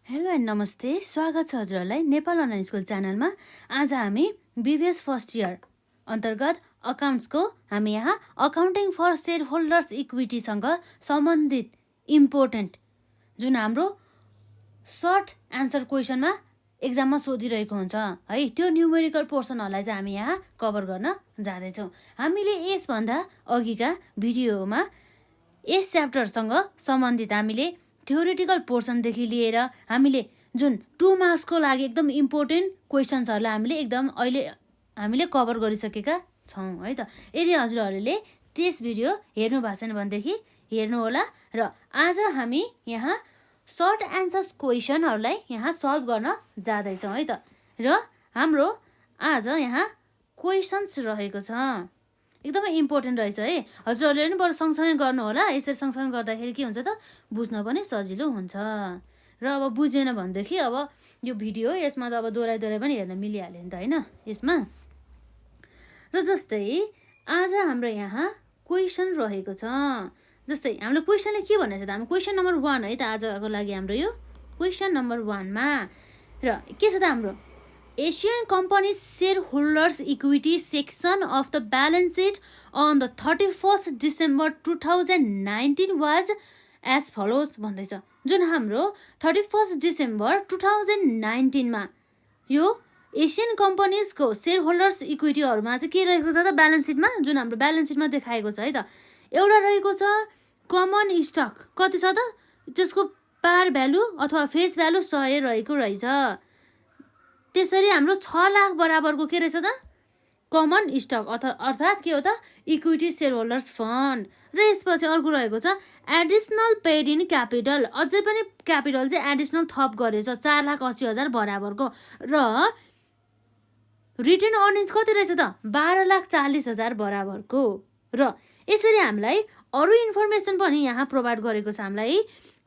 Hello and नमस्ते, स्वागत छ हजुरहरूलाई नेपाल अनलाइन स्कुल च्यानलमा। आज हामी बिबिएस फर्स्ट इयर अन्तर्गत अकाउन्ट्सको हामी यहाँ अकाउन्टिङ फर सेयर होल्डर्स इक्विटीसँग सम्बन्धित इम्पोर्टेन्ट जुन हाम्रो सर्ट एन्सर क्वेसनमा एक्जाममा सोधिरहेको हुन्छ है, त्यो न्युमेरिकल पोर्सनहरूलाई चाहिँ हामी यहाँ कभर गर्न जाँदैछौँ। हामीले यसभन्दा अघिका भिडियोमा यस च्याप्टरसँग सम्बन्धित हामीले थ्योरिटिकल पोर्सनदेखि लिएर हामीले जुन 2 मार्क्सको लागि एकदम इम्पोर्टेन्ट क्वेसन्सहरूलाई हामीले एकदम अहिले हामीले कभर गरिसकेका छौँ है त। यदि हजुरहरूले त्यस भिडियो हेर्नु भएको छैन भनेदेखि हेर्नुहोला। र आज हामी यहाँ सर्ट एन्सर्स क्वेसनहरूलाई यहाँ सल्भ गर्न जाँदैछौँ है त। र हाम्रो आज यहाँ क्वेसन्स रहेको छ, एकदमै इम्पोर्टेन्ट रहेछ है। हजुरहरूले पनि बरु सँगसँगै गर्नुहोला, यसरी सँगसँगै गर्दाखेरि के हुन्छ त बुझ्न पनि सजिलो हुन्छ। र अब बुझेन भनेदेखि अब यो भिडियो यसमा त अब दोहोऱ्याइ पनि हेर्न मिलिहाल्यो नि त होइन यसमा। र जस्तै आज हाम्रो यहाँ क्वेसन रहेको छ, जस्तै हाम्रो क्वेसनले के भनेको छ त, हाम्रो क्वेसन नम्बर 1 है त आजको लागि हाम्रो यो क्वेसन नम्बर 1मा। र के छ त हाम्रो Asian Companies Shareholders Equity section of the balance sheet on the 31st December 2019 was as follows भन्दैछ। जुन हाम्रो 31st डिसेम्बर 2019 मा यो एसियन कम्पनीजको सेयर होल्डर्स इक्विटीहरूमा चाहिँ के रहेको छ त ब्यालेन्स सिटमा, जुन हाम्रो ब्यालेन्स सिटमा देखाएको छ है त। एउटा रहेको छ कमन स्टक, कति छ त त्यसको पार भ्यालु अथवा फेस भ्यालु 100 रहेको रहेछ। त्यसरी हाम्रो 6 लाख बराबरको के रहेछ त कमन स्टक अर्थात् के हो त इक्विटी सेयर होल्डर्स फन्ड। र यसपछि अर्को रहेको छ एडिसनल पेड इन क्यापिटल, अझै पनि क्यापिटल चाहिँ एडिसनल थप गरेछ 4,80,000 बराबरको। र रिटेन अर्निङ्स कति रहेछ त 12,40,000 बराबरको। र यसरी हामीलाई अरू इन्फर्मेसन पनि यहाँ प्रोभाइड गरेको छ हामीलाई।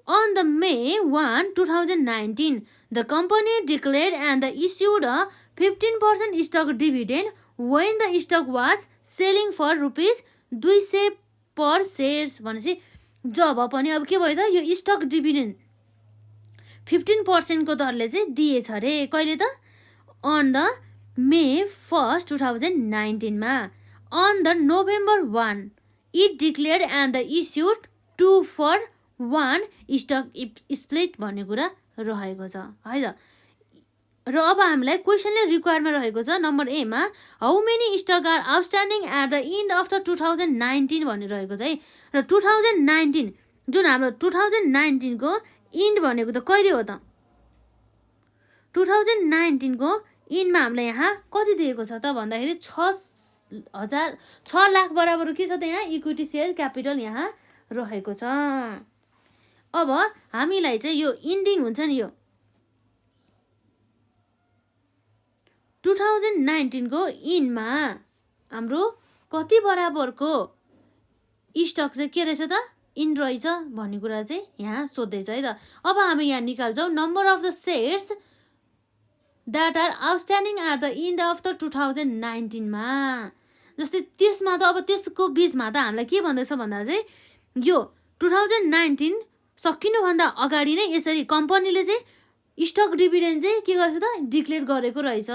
On the May 1, 2019, the company declared and issued a 15% stock dividend when the stock was selling for rupees 200 per shares भनेपछि जब पनि अब के भयो त यो स्टक डिभिडेन्ड 15% को दरले चाहिँ दिएछ रे। कहिले त on the May 1, 2019 मा। On the November 1, it declared and issued 2-for-1 stock split भन्ने कुरा रहेको छ है त। र अब हामीलाई क्वेसनले रिक्वायरमा रहेको छ नम्बर ए मा how many stock are outstanding at the end of the 2019 भन्ने रहेको छ है। र 2019 जुन हाम्रो 2019 को इन्ड भनेको त कहिले हो त 2019 को इन्डमा हामीलाई यहाँ कति दिएको छ त भन्दाखेरि 6 लाख बराबर के छ त यहाँ इक्विटी सेयर क्यापिटल यहाँ रहेको छ। अब हामीलाई चाहिँ यो इन्डिङ हुन्छ नि यो 2019 को इन्डमा हाम्रो कति बराबरको स्टक चाहिँ के रहेछ त इन्ड रहेछ भन्ने कुरा चाहिँ यहाँ सोध्दैछ है त। अब हामी यहाँ निकाल्छौँ number of the shares that are outstanding at the end of the 2019 मा। जस्तै त्यसमा त अब त्यसको बिचमा त हामीलाई के भन्दैछ भन्दा चाहिँ यो 2019 सकिनुभन्दा अगाडि नै यसरी कम्पनीले चाहिँ स्टक डिभिडेन्ड चाहिँ के गर्छ त डिक्लेयर गरेको रहेछ।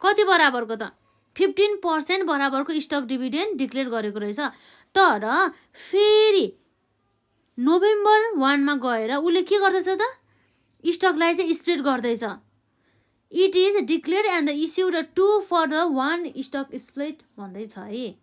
कति बराबरको त 15% बराबरको स्टक डिभिडेन्ड डिक्लेयर गरेको रहेछ। तर फेरि नोभेम्बर 1 मा गएर उसले के गर्दैछ त स्टकलाई चाहिँ स्प्लिट गर्दैछ। It is declare and the issued 2-for-1 stock split भन्दैछ है।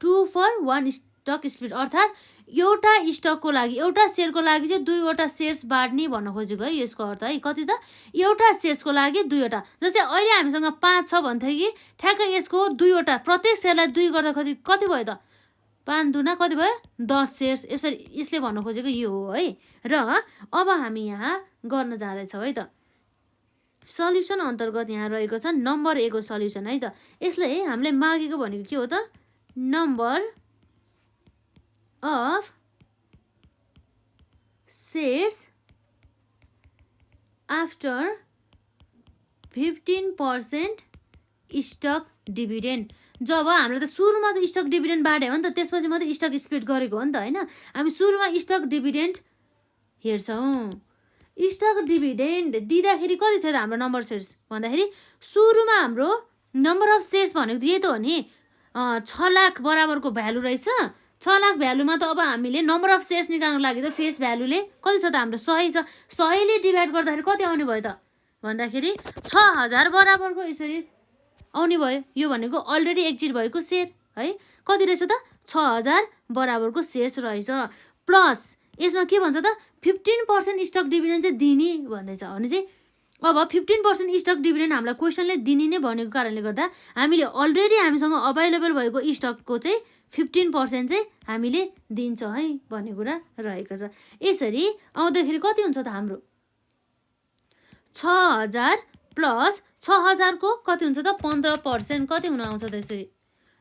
2-for-1 स्टक स्प्लिट अर्थात् एउटा स्टकको लागि एउटा सेयरको लागि चाहिँ 2वटा सेयर्स बाँड्ने भन्न खोजेको है यसको अर्थ है। कति त एउटा सेयर्सको लागि 2वटा, जस्तै अहिले हामीसँग 5 छ भन्दाखेरि ठ्याक्कै यसको 2वटा प्रत्येक सेयरलाई 2 गर्दा कति भयो त 5 दुना कति भयो 10 सेयर्स। यसरी यसले भन्न खोजेको यो हो है। र अब हामी यहाँ गर्न जाँदैछौँ है त। सल्युसन अन्तर्गत यहाँ रहेको छ नम्बर ए को सल्युसन है त। यसले हामीले मागेको भनेको के हो त number of shares after 15% stock dividend। जब हाम्रो त सुरुमा त स्टक डिभिडेन्ड बाँड्यो हो नि त, त्यसपछि मात्रै स्टक स्प्लिट गरेको हो नि त होइन। हामी सुरुमा स्टक डिभिडेन्ड हेर्छौँ। स्टक डिभिडेन्ड दिँदाखेरि कति थियो त हाम्रो नम्बर सेयर्स भन्दाखेरि सुरुमा हाम्रो नम्बर अफ सेयर्स भनेको यही त हो नि 6 लाख बराबरको भ्यालु रहेछ 6 लाख भ्यालुमा त अब हामीले नम्बर अफ सेयर्स निकाल्नको लागि त फेस भ्यालुले कति छ त हाम्रो 100 छ 100 ले डिभाइड गर्दाखेरि कति आउने भयो त भन्दाखेरि 6000 बराबरको यसरी आउने भयो यो भनेको अलरेडी एक्जिट भएको सेयर है कति रहेछ त 6000 बराबरको सेयर्स रहेछ प्लस यसमा के भन्छ त 15% स्टक डिभिडेन्ड चाहिँ दिने भन्दैछ भने चाहिँ अब 15% स्टक डिभिडेन्ड हामीलाई क्वेसनले दिने नै भनेको कारणले गर्दा हामीले अलरेडी हामीसँग अभाइलेबल भएको स्टकको चाहिँ 15% चाहिँ हामीले दिन्छ है भन्ने कुरा रहेको छ यसरी आउँदाखेरि कति हुन्छ त हाम्रो 6000 प्लस 6000 को कति हुन्छ त 15% कति हुन आउँछ त यसरी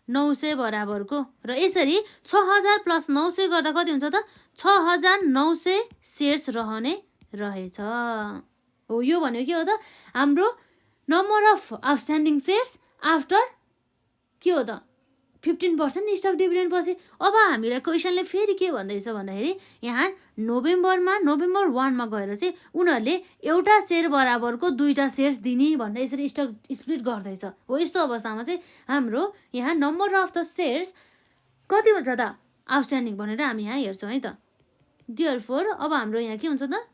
900 बराबरको र यसरी 6000 प्लस 900 गर्दा कति हुन्छ त 6900 सेयर्स रहने रहेछ हो यो भनेको के हो त हाम्रो number of outstanding shares after के हो त 15% स्टक डिभिडेन्ड पछि अब हामीलाई क्वेसनले फेरि के भन्दैछ भन्दाखेरि यहाँ नोभेम्बर 1 मा गएर चाहिँ उनीहरूले एउटा सेयर बराबरको दुईटा सेयर्स दिने भनेर यसरी स्टक स्प्लिट गर्दैछ हो यस्तो अवस्थामा चाहिँ हाम्रो यहाँ नम्बर अफ द सेयर्स कति हुन्छ त आउटस्ट्यान्डिङ भनेर हामी यहाँ हेर्छौँ है त देयरफोर अब हाम्रो यहाँ के हुन्छ त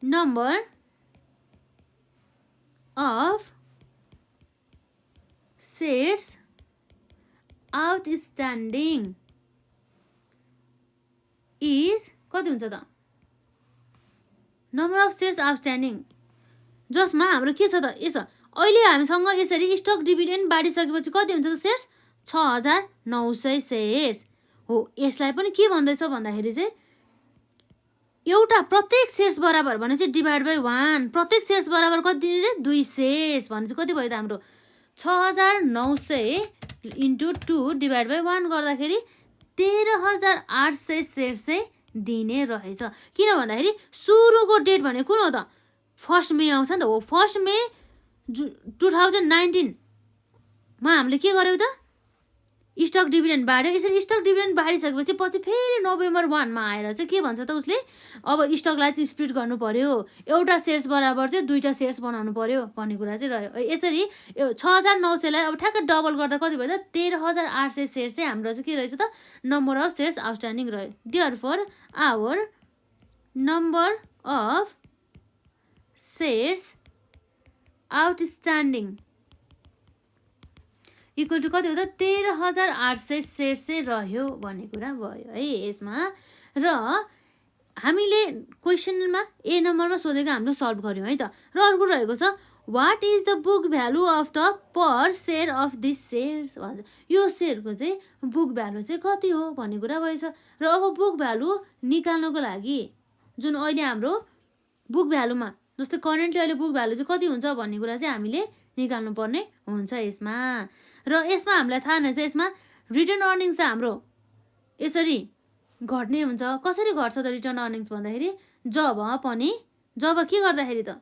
number of shares outstanding is कति हुन्छ त नम्बर अफ सेयर्स आउटस्ट्यान्डिङ जसमा हाम्रो के छ त यसो अहिले हामीसँग यसरी स्टक डिभिडेन्ड बाँडिसकेपछि कति हुन्छ त सेयर्स 6900 सेयर्स हो यसलाई पनि के भन्दैछ भन्दाखेरि चाहिँ एउटा प्रत्येक सेयर्स बराबर भने चाहिँ डिभाइड बाइ 1 प्रत्येक सेयर्स बराबर कति दिने रे 2 सेयर्स भने चाहिँ कति भयो त हाम्रो 6900 इन्टु 2 डिभाइड बाइ 1 गर्दाखेरि 13800 सेयर्स चाहिँ दिने रहेछ किन भन्दाखेरि सुरुको डेट भने कुन हो त 1 मे आउँछ नि त हो 1 मे 2019 मा हामीले के गर्यौँ त स्टक डिभिडेन्ड बाँड्यो यसरी स्टक डिभिडेन्ड बाँडिसकेपछि पछि फेरि नोभेम्बर 1 मा आएर चाहिँ के भन्छ त उसले अब स्टकलाई चाहिँ स्प्लिट गर्नु पर्यो एउटा सेयर्स बराबर चाहिँ दुईटा सेयर्स बनाउनु पर्यो भन्ने कुरा चाहिँ रह्यो यसरी 6900 लाई अब ठ्याक्क डबल गर्दा कति भयो त 13800 सेयर्स चाहिँ हाम्रो चाहिँ के रहेछ त नम्बर अफ सेयर्स आउटस्ट्यान्डिङ रह्यो therefore our number of shares outstanding equal to कति हो त 13800 सेयर्स चाहिँ रह्यो भन्ने कुरा भयो है यसमा र हामीले क्वेसनमा ए नम्बरमा सोधेको हामीले सल्भ गर्यौँ है त र अर्को रहेको छ what is the book value of the per share of this shares भन्छ यो सेयरको चाहिँ बुक भ्यालु चाहिँ कति हो भन्ने कुरा भएछ र अब बुक भ्यालु निकाल्नको लागि जुन अहिले हाम्रो बुक भ्यालुमा जस्तै करेन्टली अहिले बुक भ्यालु चाहिँ कति हुन्छ भन्ने कुरा चाहिँ हामीले निकाल्नु पर्ने हुन्छ यसमा र यसमा हामीलाई थाहा नै छ यसमा रिटर्न अर्निङ्स त हाम्रो यसरी घट्ने हुन्छ कसरी घट्छ त रिटर्न अर्निङ्स भन्दाखेरि जब के गर्दाखेरि त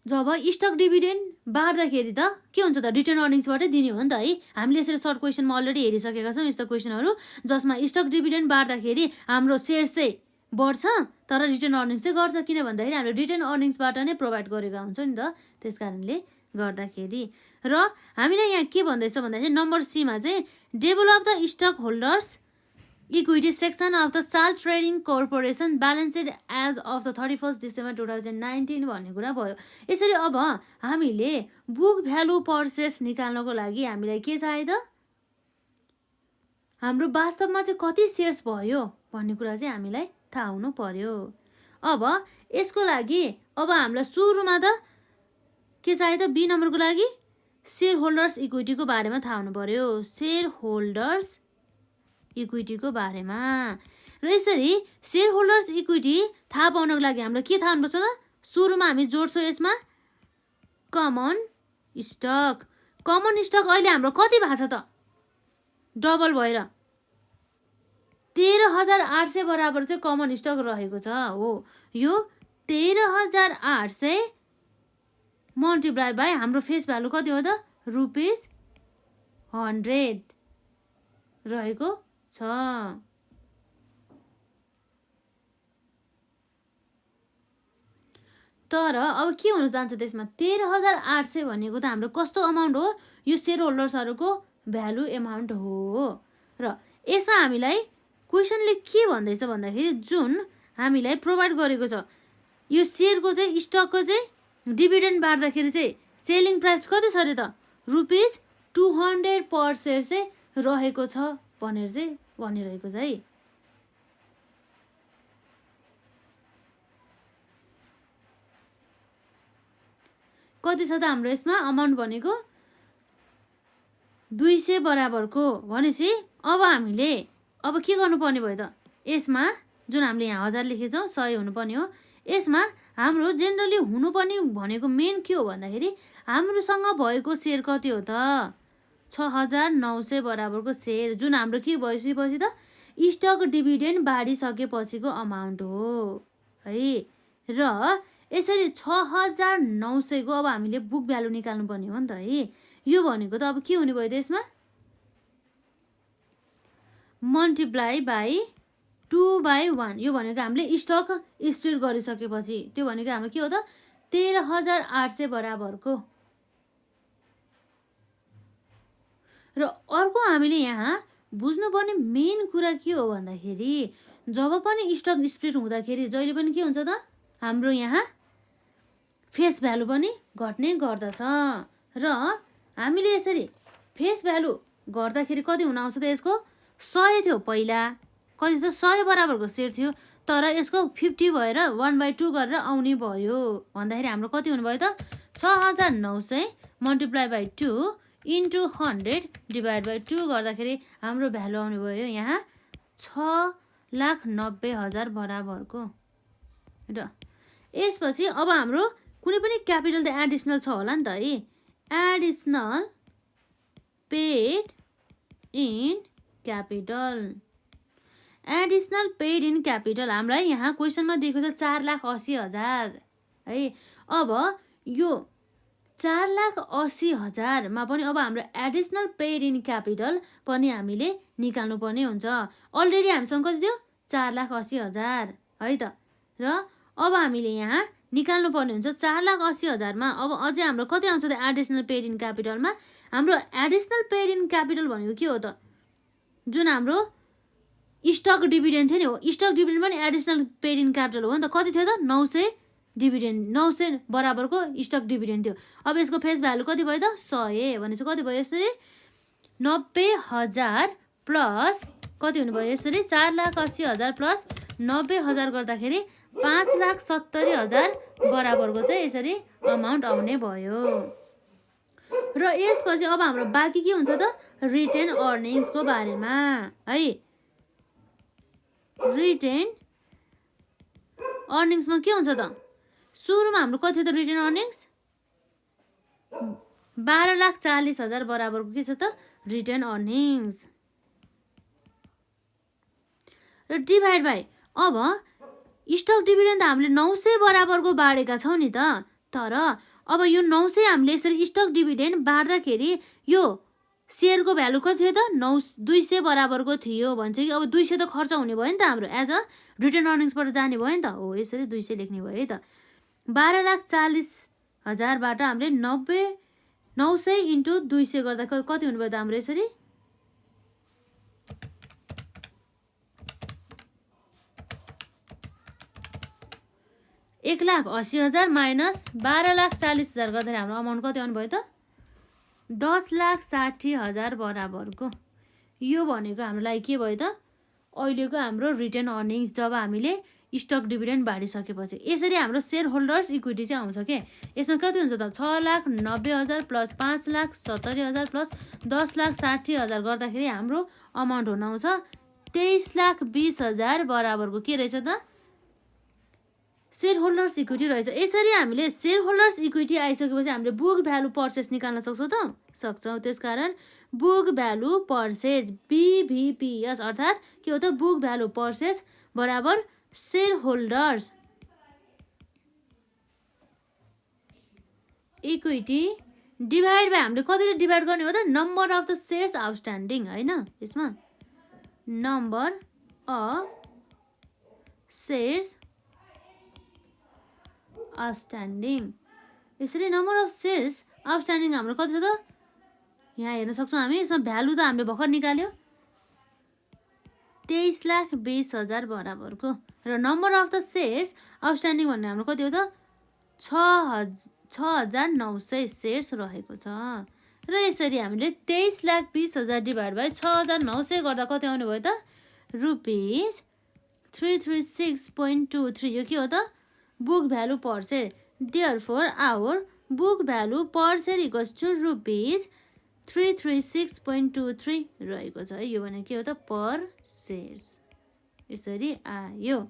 जब स्टक डिभिडेन्ड बाँड्दाखेरि त के हुन्छ त रिटर्न अर्निङ्सबाटै दिने हो नि त है हामीले यसरी सर्ट क्वेसनमा अलरेडी हेरिसकेका छौँ यस्तो क्वेसनहरू जसमा स्टक डिभिडेन्ड बाँड्दाखेरि हाम्रो सेयर्स चाहिँ बढ्छ तर रिटर्न अर्निङ्स चाहिँ गर्छ किन भन्दाखेरि हामीले रिटर्न अर्निङ्सबाट नै प्रोभाइड गरेका हुन्छ नि त त्यस कारणले गर्दाखेरि र हामीलाई यहाँ के भन्दैछ भन्दाखेरि नम्बर सीमा चाहिँ develop the stock holders equity section of the Sal trading corporation balanced as of the 31 December 2019 भन्ने कुरा भयो यसरी अब हामीले बुक भ्यालु पर सेयर्स निकाल्नको लागि हामीलाई के चाहियो त हाम्रो वास्तवमा चाहिँ कति सेयर्स भयो भन्ने कुरा चाहिँ हामीलाई थाहा हुनु पर्यो अब यसको लागि अब हामीलाई सुरुमा त के चाहियो त बी नम्बरको लागि सेयर होल्डर्स इक्विटीको बारेमा थाहा हुनु पर्यो सेयर होल्डर्स इक्विटीको बारेमा र यसरी सेयर होल्डर्स इक्विटी थाहा पाउनको लागि हामीलाई के थाहा हुनुपर्छ त सुरुमा हामी जोड्छौँ यसमा कमन स्टक अहिले हाम्रो कति भएको छ त डबल भएर 13800 बराबर चाहिँ कमन स्टक रहेको छ हो यो 13800 मल्टिप्लाई बाई हाम्रो फेस भ्यालु कति हो त ₹100 रहेको छ तर अब के हुन जान्छ त्यसमा 13,800 भनेको त हाम्रो कस्तो अमाउन्ट हो, यो सेयर होल्डर्सहरूको भ्यालु एमाउन्ट हो। र यसमा हामीलाई क्वेसनले के भन्दैछ भन्दाखेरि जुन हामीलाई प्रोभाइड गरेको छ यो सेयरको चाहिँ स्टकको चाहिँ डिभिडेन्ड बाँड्दाखेरि चाहिँ सेलिङ प्राइस कति छ अरे त ₹200 पर सेयर चाहिँ रहेको छ भनेर चाहिँ भनिरहेको छ है। कति छ त हाम्रो यसमा अमाउन्ट भनेको 200 बराबरको भनेपछि अब हामीले अब के गर्नुपर्ने भयो त यसमा जुन हामीले यहाँ 1000 लेखेछौँ 100 हुनुपर्ने हो। यसमा हाम्रो जेनरली हुनुपर्ने भनेको मेन के हो भन्दाखेरि हाम्रोसँग भएको सेयर कति हो त 6900 बराबरको सेयर जुन हाम्रो के भइसकेपछि त स्टक डिभिडेन्ड बाँडिसकेपछिको अमाउन्ट हो है। र यसरी 6900 को अब हामीले बुक भ्यालु निकाल्नु पर्ने हो नि त है। यो भनेको त अब के हुने भयो त यसमा मल्टिप्लाई बाई 2/1 यो भनेको हामीले स्टक स्प्लिट गरिसकेपछि त्यो भनेको हाम्रो के हो त 13,800 बराबरको। र अर्को हामीले यहाँ बुझ्नुपर्ने मेन कुरा के हो भन्दाखेरि जब पनि स्टक स्प्लिट हुँदाखेरि जहिले पनि के हुन्छ त हाम्रो यहाँ फेस भ्यालु पनि घट्ने गर्दछ। र हामीले यसरी फेस भ्यालु गर्दाखेरि कति हुन आउँछ त यसको 100 थियो पहिला कति थियो 100 बराबरको सेयर थियो तर यसको 50 भएर 1/2 गरेर आउने भयो भन्दाखेरि हाम्रो कति हुनुभयो त 6900 multiply by 2 into 100 divide by 2 गर्दाखेरि हाम्रो भ्यालु आउने भयो यहाँ 6,90,000 बराबरको। र यसपछि अब हाम्रो कुनै पनि क्यापिटल त एडिसनल छ होला नि त है। Additional paid in capital additional paid in capital हामीलाई यहाँ क्वेसनमा दिएको छ 4,80,000 है। अब यो 4,80,000 मा पनि अब हाम्रो एडिसनल पेड इन क्यापिटल पनि हामीले निकाल्नु पर्ने हुन्छ। अलरेडी हामीसँग कति थियो 4,80,000 है त। र अब हामीले यहाँ निकाल्नु पर्ने हुन्छ 4,80,000 मा अब अझै हाम्रो कति आउँछ त एडिसनल पेड इन क्यापिटलमा हाम्रो एडिसनल पेड इन क्यापिटल भनेको के हो त जुन हाम्रो स्टक डिभिडेन्ड थियो नि हो। स्टक डिभिडेन्ड पनि एडिसनल पेड इन क्यापिटल हो नि त। कति थियो त 900 डिभिडेन्ड 900 बराबरको स्टक डिभिडेन्ड थियो। अब यसको फेस भ्यालु कति भयो त 100 भनेपछि कति भयो यसरी 90,000 प्लस कति हुनुभयो यसरी 4,80,000 प्लस 90,000 गर्दाखेरि 5,70,000 बराबरको चाहिँ यसरी अमाउन्ट आउने भयो। र यसपछि अब हाम्रो बाँकी के हुन्छ त रिटेन अर्निङ्सको बारेमा है। रिटेन अर्निङ्समा के हुन्छ त सुरुमा हाम्रो कति थियो त रिटेन अर्निङ्स 12,40,000 बराबरको के छ त रिटेन अर्निङ्स। र डिभाइड बाई अब स्टक डिभिडेन्ड त हामीले 900 बराबरको बाँडेका छौँ नि त। तर अब यो 900 हामीले यसरी स्टक डिभिडेन्ड बाँड्दाखेरि यो सेयरको भ्यालु कति थियो त 200 बराबरको थियो भन्छ कि अब 200 त खर्च हुने भयो नि त हाम्रो एज अ रिटेन अर्निङ्सबाट जाने भयो नि त हो। यसरी 200 लेख्ने भयो है त। 12,40,000 बाट हामीले 900 इन्टु 200 गर्दा कति हुनुभयो त हाम्रो यसरी 1,80,000 माइनस 12,40,000 गर्दाखेरि हाम्रो अमाउन्ट कति आउनुभयो त 10,60,000 बराबरको। यो भनेको हाम्रो लागि के भयो त अहिलेको हाम्रो रिटेन अर्निङ्स जब हामीले स्टक डिभिडेन्ड बाँडिसकेपछि। यसरी हाम्रो सेयर होल्डर्स इक्विटी चाहिँ आउँछ के। यसमा कति हुन्छ त 6,90,000 प्लस 5,70,000 प्लस 10,60,000 गर्दाखेरि हाम्रो अमाउन्ट हुन आउँछ 23,20,000 बराबरको के रहेछ त सेयर होल्डर्स इक्विटी रहेछ। यसरी हामीले सेयर होल्डर्स इक्विटी आइसकेपछि हामीले बुक भ्यालु पर्सेस निकाल्न सक्छौँ त सक्छौँ। त्यसकारण बुक भ्यालु पर्सेस BVPS अर्थात् के हो त बुक भ्यालु पर्सेस बराबर share holders equity divide by हामीले कतिले डिभाइड गर्ने हो त number of the shares outstanding हैन। यसमा नम्बर अफ सेयर्स आउटस्ट्यान्डिङ। यसरी नम्बर अफ सेयर्स आउटस्ट्यान्डिङ हाम्रो कति छ त यहाँ हेर्न सक्छौँ हामी। यसमा भ्यालु त हामीले भर्खर निकाल्यो 23,20,000 बराबरको र number of the shares outstanding भन्ने हाम्रो कति हो त 6,900 सेयर्स रहेको छ र यसरी हामीले 23,20,000 डिभाइड बाई 6,900 गर्दा कति आउने भयो त रुपिस 336.23। यो के हो त book value per share. Therefore our book value per share equals to rupees 336.23 रहेको छ है। यो भने के हो त पर सेयर्स। यसरी आयो।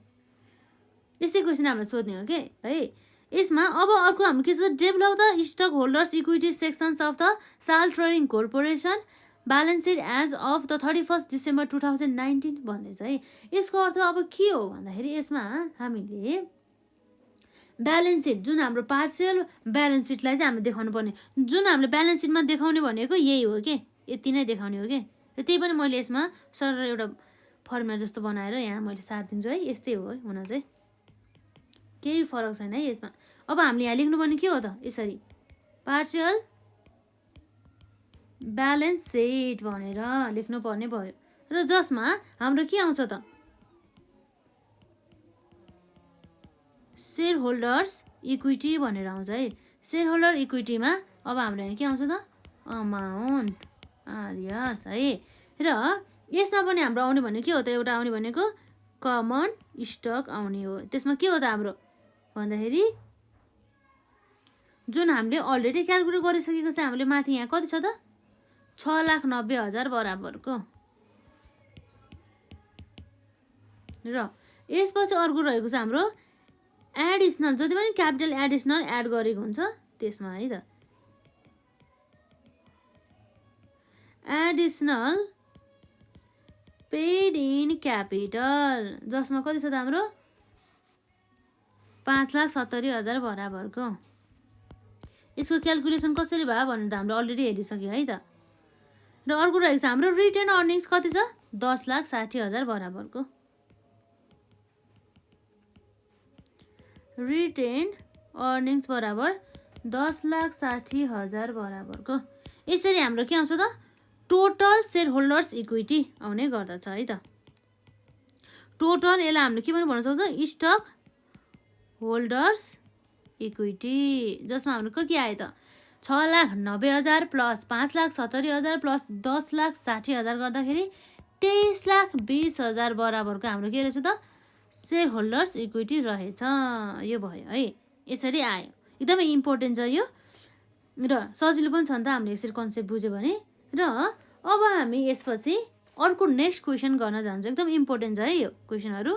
यस्तै क्वेसन हामीलाई सोध्ने हो के है। यसमा अब अर्को हाम्रो के छ develop the stock holders equity sections of the Sal trading corporation balance sheet as of the 31 December 2019 भन्दैछ है। यसको अर्थ अब के हो भन्दाखेरि यसमा हामीले ब्यालेन्स सिट जुन हाम्रो पार्सियल ब्यालेन्स सिटलाई चाहिँ हामीले देखाउनु पर्ने, जुन हामीले ब्यालेन्स सिटमा देखाउने भनेको यही हो कि यति नै देखाउने हो कि। र त्यही पनि मैले यसमा सरर एउटा फर्मुला जस्तो बनाएर यहाँ मैले सारिदिन्छु है। यस्तै हो है हुन चाहिँ केही फरक छैन है यसमा। अब हामीले यहाँ लेख्नुपर्ने के हो त यसरी पार्सियल ब्यालेन्स सिट भनेर लेख्नुपर्ने भयो र जसमा हाम्रो के आउँछ त सेयर होल्डर्स इक्विटी भनेर आउँछ है। सेयर होल्डर इक्विटीमा अब हाम्रो यहाँ के आउँछ त अमाउन्ट आरियस है। र यसमा पनि हाम्रो आउने भनेको के हो त एउटा आउने भनेको कमन स्टक आउने हो। त्यसमा के हो त हाम्रो भन्दाखेरि जुन हामीले अलरेडी क्यालकुलेट गरिसकेको छ हामीले माथि यहाँ कति छ त 6,90,000 बराबरको र यसपछि अर्को रहेको छ हाम्रो एडिसनल जति पनि क्यापिटल एडिसनल एड गरेको हुन्छ त्यसमा है त एडिसनल पेड इन क्यापिटल जसमा कति छ त हाम्रो 5,70,000 बराबरको। यसको क्यालकुलेसन कसरी भयो भनेर त हामीले अलरेडी हेरिसक्यो है त। र अर्को रहेको छ हाम्रो रिटेन अर्निङ्स कति छ 10,60,000 बराबरको। रिटेन अर्निङ्स बराबर 10,60,000 बराबरको। यसरी हाम्रो के आउँछ त टोटल सेयर होल्डर्स इक्विटी आउने गर्दछ है त। टोटल यसलाई हामीले के पनि भन्न सक्छौँ स्टक होल्डर्स इक्विटी जसमा हाम्रो के आयो त 6,90,000 प्लस 5,70,000 प्लस 10,60,000 गर्दाखेरि 23,20,000 बराबरको हाम्रो के रहेछ त सेयर होल्डर्स इक्विटी रहेछ। यो भयो है। यसरी आयो। एकदमै इम्पोर्टेन्ट छ यो र सजिलो पनि छ नि त हामीले यसरी कन्सेप्ट बुझ्यो भने। र अब हामी यसपछि अर्को नेक्स्ट क्वेसन गर्न जान्छौँ। एकदम इम्पोर्टेन्ट छ है यो क्वेसनहरू।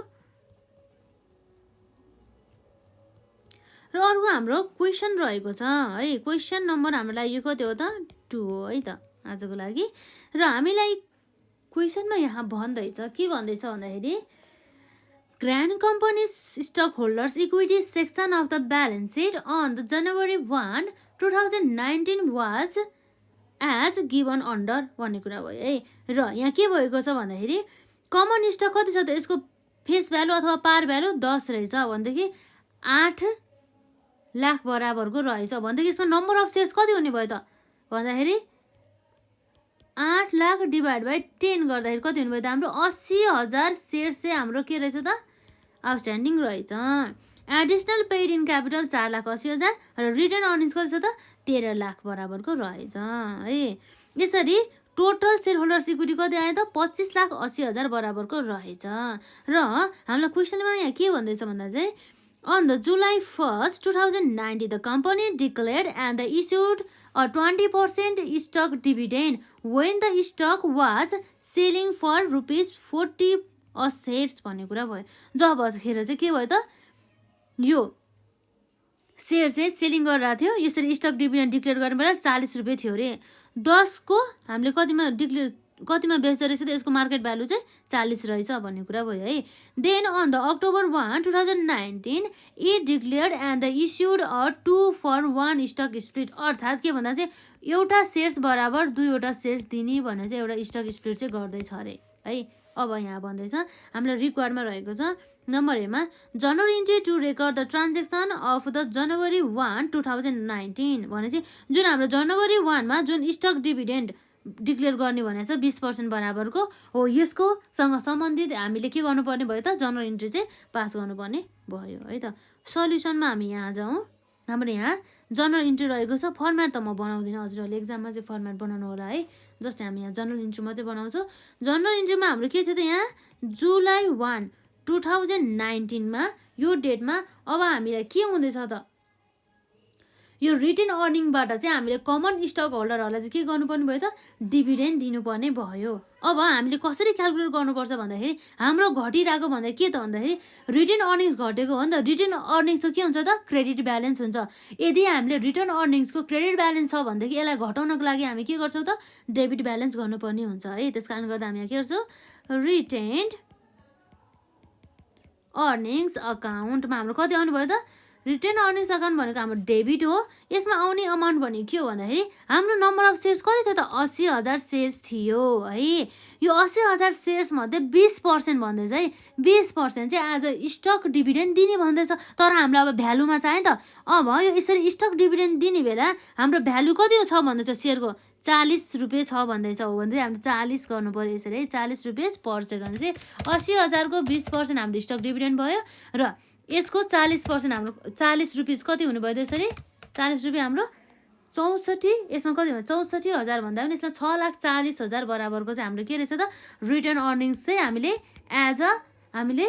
र अर्को हाम्रो क्वेसन रहेको छ है। क्वेसन नम्बर हाम्रो लागि यो कति हो त 2 हो है त आजको लागि। र हामीलाई क्वेसनमा यहाँ भन्दैछ के भन्दैछ भन्दाखेरि grand companies stock holders equity section of the balance sheet on the January 1, 2019 was as given under भन्ने कुरा भयो है। र यहाँ के भएको छ भन्दाखेरि कमन स्टक कति छ त यसको फेस भ्यालु अथवा पार भ्यालु 10 रहेछ भनेदेखि 8 लाख बराबरको रहेछ भनेदेखि यसमा नम्बर अफ सेयर्स कति हुने भयो त भन्दाखेरि 8 लाख डिभाइड बाई 10 गर्दाखेरि कति हुने भयो त हाम्रो 80,000 सेयर्स चाहिँ हाम्रो के रहेछ त आउटस्ट्यान्डिङ रहेछ। एडिसनल पेड इन क्यापिटल 4,80,000 र रिटर्न अर्निङ्स कति छ त 13 लाख बराबरको रहेछ है। यसरी टोटल सेयर होल्डर्स इक्विटी कति आयो त 25,80,000 बराबरको रहेछ। र हामीलाई क्वेसनमा यहाँ के भन्दैछ भन्दा चाहिँ on the July 1st, 2019, the company declared and issued a 20% stock dividend when the stock was selling for ₹40 a shares भन्ने कुरा भयो। जबखेर चाहिँ के भयो त यो सेयर चाहिँ सेलिङ गरिरहेको थियो यसरी स्टक डिभिडेन्ड डिक्लेयर गर्ने बेला 40 रुपियाँ थियो अरे। 10 को हामीले कतिमा बेच्दो रहेछ त यसको मार्केट भ्यालु चाहिँ 40 रहेछ भन्ने कुरा भयो है। Then on the October 1, 2019 it declared and issued a 2-for-1 stock split अर्थात् के भन्दा चाहिँ एउटा सेयर्स बराबर 2वटा सेयर्स दिने भनेर चाहिँ एउटा स्टक स्प्लिट चाहिँ गर्दैछ अरे है। अब यहाँ भन्दैछ हामीलाई रिक्वायर्डमा रहेको छ नम्बर एमा general entry to record the transaction of the January 1, 2019 भनेपछि जुन हाम्रो जनवरी 1 मा जुन स्टक डिभिडेन्ड डिक्लेयर गर्ने भनेको छ 20% बराबरको हो, यसको सँग सम्बन्धित हामीले के गर्नुपर्ने भयो त जनरल इन्ट्री चाहिँ पास गर्नुपर्ने भयो है त। सल्युसनमा हामी यहाँ जाउँ। हाम्रो यहाँ जनरल इन्ट्री रहेको छ। फर्मेट त म बनाउँदिनँ, हजुरहरूले एक्जाममा चाहिँ फर्मेट बनाउनु होला है। जस्तै हामी यहाँ जनरल इन्ट्री मात्रै बनाउँछौँ। जनरल इन्ट्रीमा हाम्रो के थियो त यहाँ जुलाई 1, 2019 मा यो डेटमा अब हामीलाई के हुँदैछ त यो रिटेन अर्निङबाट चाहिँ हामीले कमन स्टक होल्डरहरूलाई चाहिँ के गर्नुपर्ने भयो त डिभिडेन्ड दिनुपर्ने भयो। अब हामीले कसरी क्यालकुलेट गर्नुपर्छ भन्दाखेरि हाम्रो घटिरहेको भन्दा के त भन्दाखेरि रिटेन अर्निङ्स घटेको हो नि त। रिटेन अर्निङ्सको के हुन्छ त क्रेडिट ब्यालेन्स हुन्छ। यदि हामीले रिटर्न अर्निङ्सको क्रेडिट ब्यालेन्स छ भनेदेखि यसलाई घटाउनको लागि हामी के गर्छौँ त डेबिट ब्यालेन्स गर्नुपर्ने हुन्छ है। त्यस कारणले गर्दा हामी यहाँ के गर्छौँ रिटेन्ड अर्निङ्स अकाउन्टमा हाम्रो कति आउनु भयो त रिटेन अर्निङ्स अकाउन्ट भनेको हाम्रो डेबिट हो। यसमा आउने अमाउन्ट भनेको के हो भन्दाखेरि हाम्रो नम्बर अफ सेयर्स कति थियो त 80,000 सेयर्स थियो है। यो 80,000 सेयर्स मध्ये 20% भन्दैछ है। 20% चाहिँ आज स्टक डिभिडेन्ड दिने भन्दैछ। तर हाम्रो अब भ्यालुमा चाहिँ त अब यो यसरी स्टक डिभिडेन्ड दिने बेला हाम्रो भ्यालु कति छ भन्दैछ सेयरको 40 रुपियाँ छ भन्दैछ हो भने चाहिँ हाम्रो 40 गर्नु पर्यो यसरी है। 40 रुपियाँ पर सेयर भनेपछि 80,000 को 20% हाम्रो स्टक डिभिडेन्ड भयो र यसको 40% हाम्रो 40 रुपियाँ कति हुनु भयो यसरी 40 रुपियाँ हाम्रो 64 यसमा कति भयो 64,000 भन्दा पनि यसमा 6,40,000 बराबरको चाहिँ हाम्रो के रहेछ त रिटर्न अर्निङ्स चाहिँ हामीले एज अ हामीले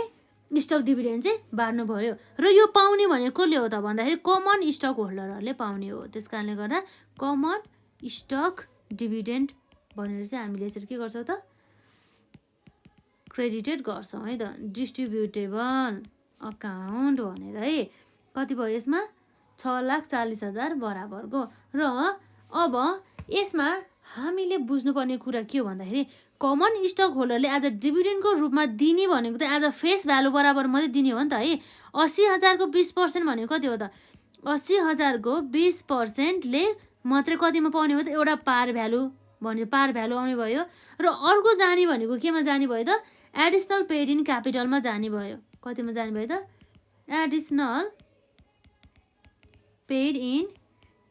स्टक डिभिडेन्ड चाहिँ बाँड्नु भयो। र यो पाउने भनेको कसले हो त भन्दाखेरि कमन स्टक होल्डरहरूले पाउने हो। त्यस कारणले गर्दा कमन स्टक डिभिडेन्ड भनेर चाहिँ हामीले यसरी के गर्छौँ त क्रेडिटेड गर्छौँ है त डिस्ट्रिब्युटेबल अकाउन्ट भनेर है। कति भयो यसमा 6,40,000 बराबरको। र अब यसमा हामीले बुझ्नुपर्ने कुरा के हो भन्दाखेरि कमन स्टक होल्डरले आज डिभिडेन्डको रूपमा दिने भनेको त आज फेस भ्यालु बराबर मात्रै दिने हो नि त है। 80,000 को 20% भनेको कति हो त 80,000 को 20% ले मात्रै कतिमा पाउने हो त एउटा पार भ्यालु भन्यो पार भ्यालु आउने भयो। र अर्को जाने भनेको केमा जाने भयो त एडिसनल पेड इन क्यापिटलमा जाने भयो। कतिमा जाने भयो त एडिसनल पेड इन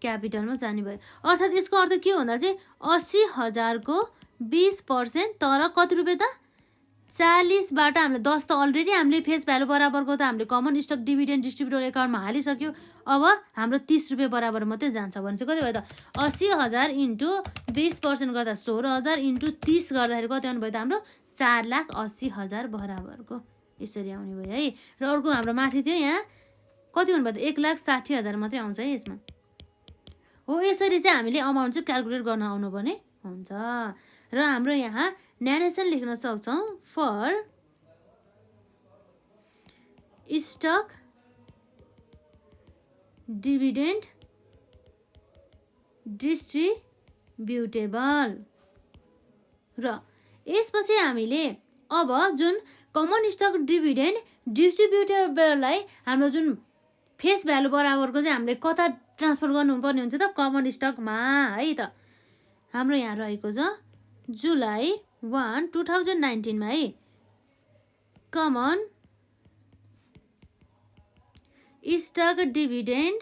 क्यापिटलमा जाने भयो। अर्थात् यसको अर्थ के भन्दा चाहिँ 80,000 को 20% तर कति रुपियाँ त 40 बाट हामीले 10 त अलरेडी हामीले फेस भ्यालु बराबरको त हामीले कमन स्टक डिभिडेन्ड डिस्ट्रिब्युटर एकाउन्टमा हालिसक्यो। अब हाम्रो 30 रुपियाँ बराबर मात्रै जान्छ भने चाहिँ कति भयो त 80,000 इन्टु 20% गर्दा 16,000 इन्टु 30 गर्दाखेरि कति आउनु भयो त हाम्रो 4,80,000 बराबरको यसरी आउने भयो है। र अर्को हाम्रो माथि थियो यहाँ कति हुनुभयो त 1,60,000 मात्रै आउँछ है यसमा हो। यसरी चाहिँ हामीले अमाउन्ट चाहिँ क्यालकुलेट गर्न आउनुपर्ने हुन्छ। र हाम्रो यहाँ न्यारेसन लेख्न सक्छौँ फर स्टक डिभिडेन्ड डिस्ट्रिब्युटेबल। र यसपछि हामीले अब जुन कमन स्टक डिभिडेन्ड डिस्ट्रिब्युटेबललाई हाम्रो जुन फेस भ्यालु बराबरको चाहिँ हामीले कता ट्रान्सफर गर्नुपर्ने हुन्छ त कमन स्टकमा है त। हाम्रो यहाँ रहेको छ जुलाई 1, 2019 मा है कमन स्टक डिभिडेन्ड